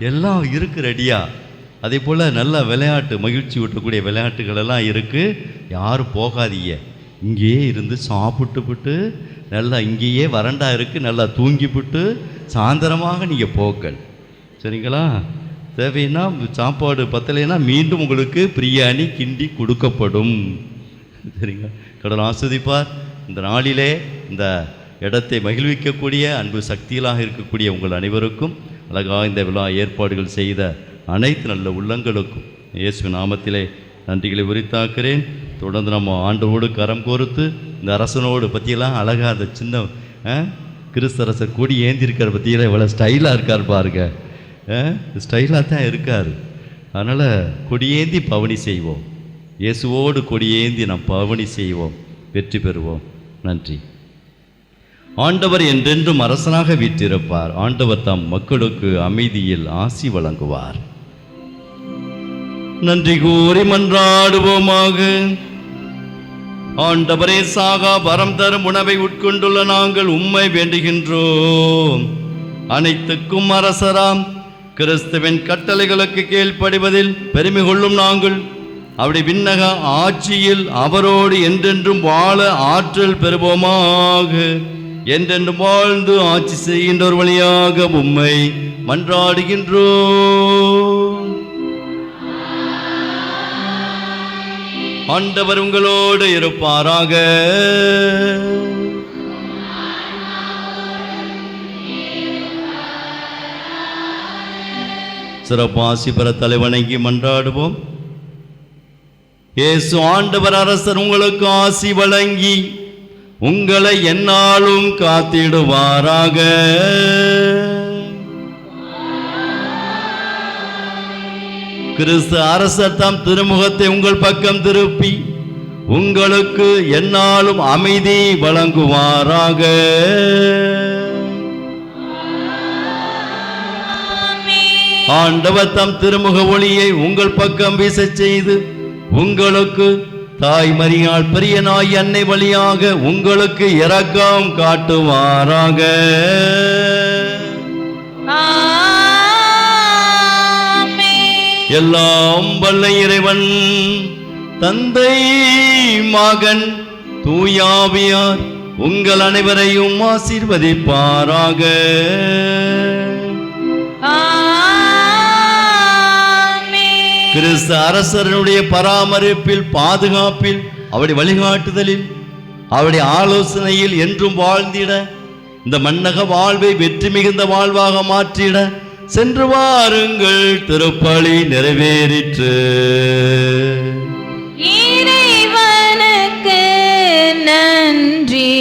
Speaker 3: எல்லாம் இருக்குது ரெடியா. அதே போல் நல்ல விளையாட்டு, மகிழ்ச்சி ஊட்டக்கூடிய விளையாட்டுகள் எல்லாம் இருக்குது. யாரும் போகாதீங்க, இங்கேயே இருந்து சாப்பிட்டுவிட்டு நல்லா இங்கேயே வறண்டா இருக்குது, நல்லா தூங்கிவிட்டு சாயந்தரமாக நீங்கள் போக்கள். சரிங்களா? தேவைன்னா சாப்பாடு பத்தலைன்னா மீண்டும் உங்களுக்கு பிரியாணி கிண்டி கொடுக்கப்படும். சரிங்களா? கடவுள் ஆஸ்வதிப்பார். இந்த நாளிலே இந்த இடத்தை மகிழ்விக்கக்கூடிய அன்பு சக்திகளாக இருக்கக்கூடிய உங்கள் அனைவருக்கும், அழகாக இந்த விழா ஏற்பாடுகள் செய்த அனைத்து நல்ல உள்ளங்களுக்கும் இயேசுவின் நாமத்திலே நன்றிகளை உரித்தாக்குறேன். தொடர்ந்து நம்ம ஆண்டோடு கரம் கோர்த்து இந்த அரசனோடு பற்றியெல்லாம் அழகாக அந்த சின்ன கிறிஸ்து அரசர் கொடி ஏந்திருக்கிற பற்றியெல்லாம் இவ்வளோ ஸ்டைலாக இருக்கார் பாருங்க. ஸ்டைலாக தான் இருக்கார். அதனால் கொடியேந்தி பவனி செய்வோம். இயேசுவோடு கொடியேந்தி நாம் பவனி செய்வோம், வெற்றி பெறுவோம். நன்றி. ஆண்டவர் என்றென்றும் அரசனாக வீற்றிருப்பார். ஆண்டவர் தாம் மக்களுக்கு அமைதியில் ஆசி வழங்குவார். நன்றி கூறி மன்றாடுவோமாக. ஆண்டவரே, சாகா வரம் தரும் உணவை உட்கொண்டுள்ள நாங்கள் உம்மை வேண்டுகின்றோம். அனைத்துக்கும் அரசராம் கிறிஸ்துவின் கட்டளைகளுக்கு கீழ்ப்படிவதில் பெருமை கொள்ளும் நாங்கள் அவருடைய விண்ணக ஆட்சியில் அவரோடு என்றென்றும் வாழ ஆற்றல் பெறுவோமாக. என்றென்றும் வாழ்ந்து ஆட்சி செய்கின்றோர் வழியாக உம்மை மன்றாடுகின்றோம். ஆண்டவர் உங்களோடு இருப்பாராக. சிறப்பாசி பெற தலைவணங்கி மன்றாடுவோம். இயேசு ஆண்டவர் அரசர் உங்களுக்கு ஆசி வழங்கி உங்களை எந்நாளும் காத்திடுவாராக. கிறிஸ்து அரசர் தாம் திருமுகத்தை உங்கள் பக்கம் திருப்பி உங்களுக்கு எந்நாளும் அமைதி வழங்குவாராக. ஆண்டவர் தம் திருமுக ஒளியை உங்கள் பக்கம் வீசச் செய்து உங்களுக்கு தாய் மரியாள் பெரிய நாய் அன்னை வழியாக உங்களுக்கு இரக்கம் காட்டுவாராக. எல்லாம் வல்ல இறைவன் தந்தை மகன் தூயாவியார் உங்கள் அனைவரையும் ஆசீர்வதிப்பாராக. கிறிஸ்து அரசனுடைய பராமரிப்பில், பாதுகாப்பில், அவருடைய வழிகாட்டுதலில், அவருடைய ஆலோசனையில் என்றும் வாழ்ந்திட, இந்த மன்னக வாழ்வை வெற்றி மிகுந்த வாழ்வாக மாற்றிட சென்று வாருங்கள். திருப்பலி நிறைவேறிற்று.
Speaker 1: இறைவனுக்கு நன்றி.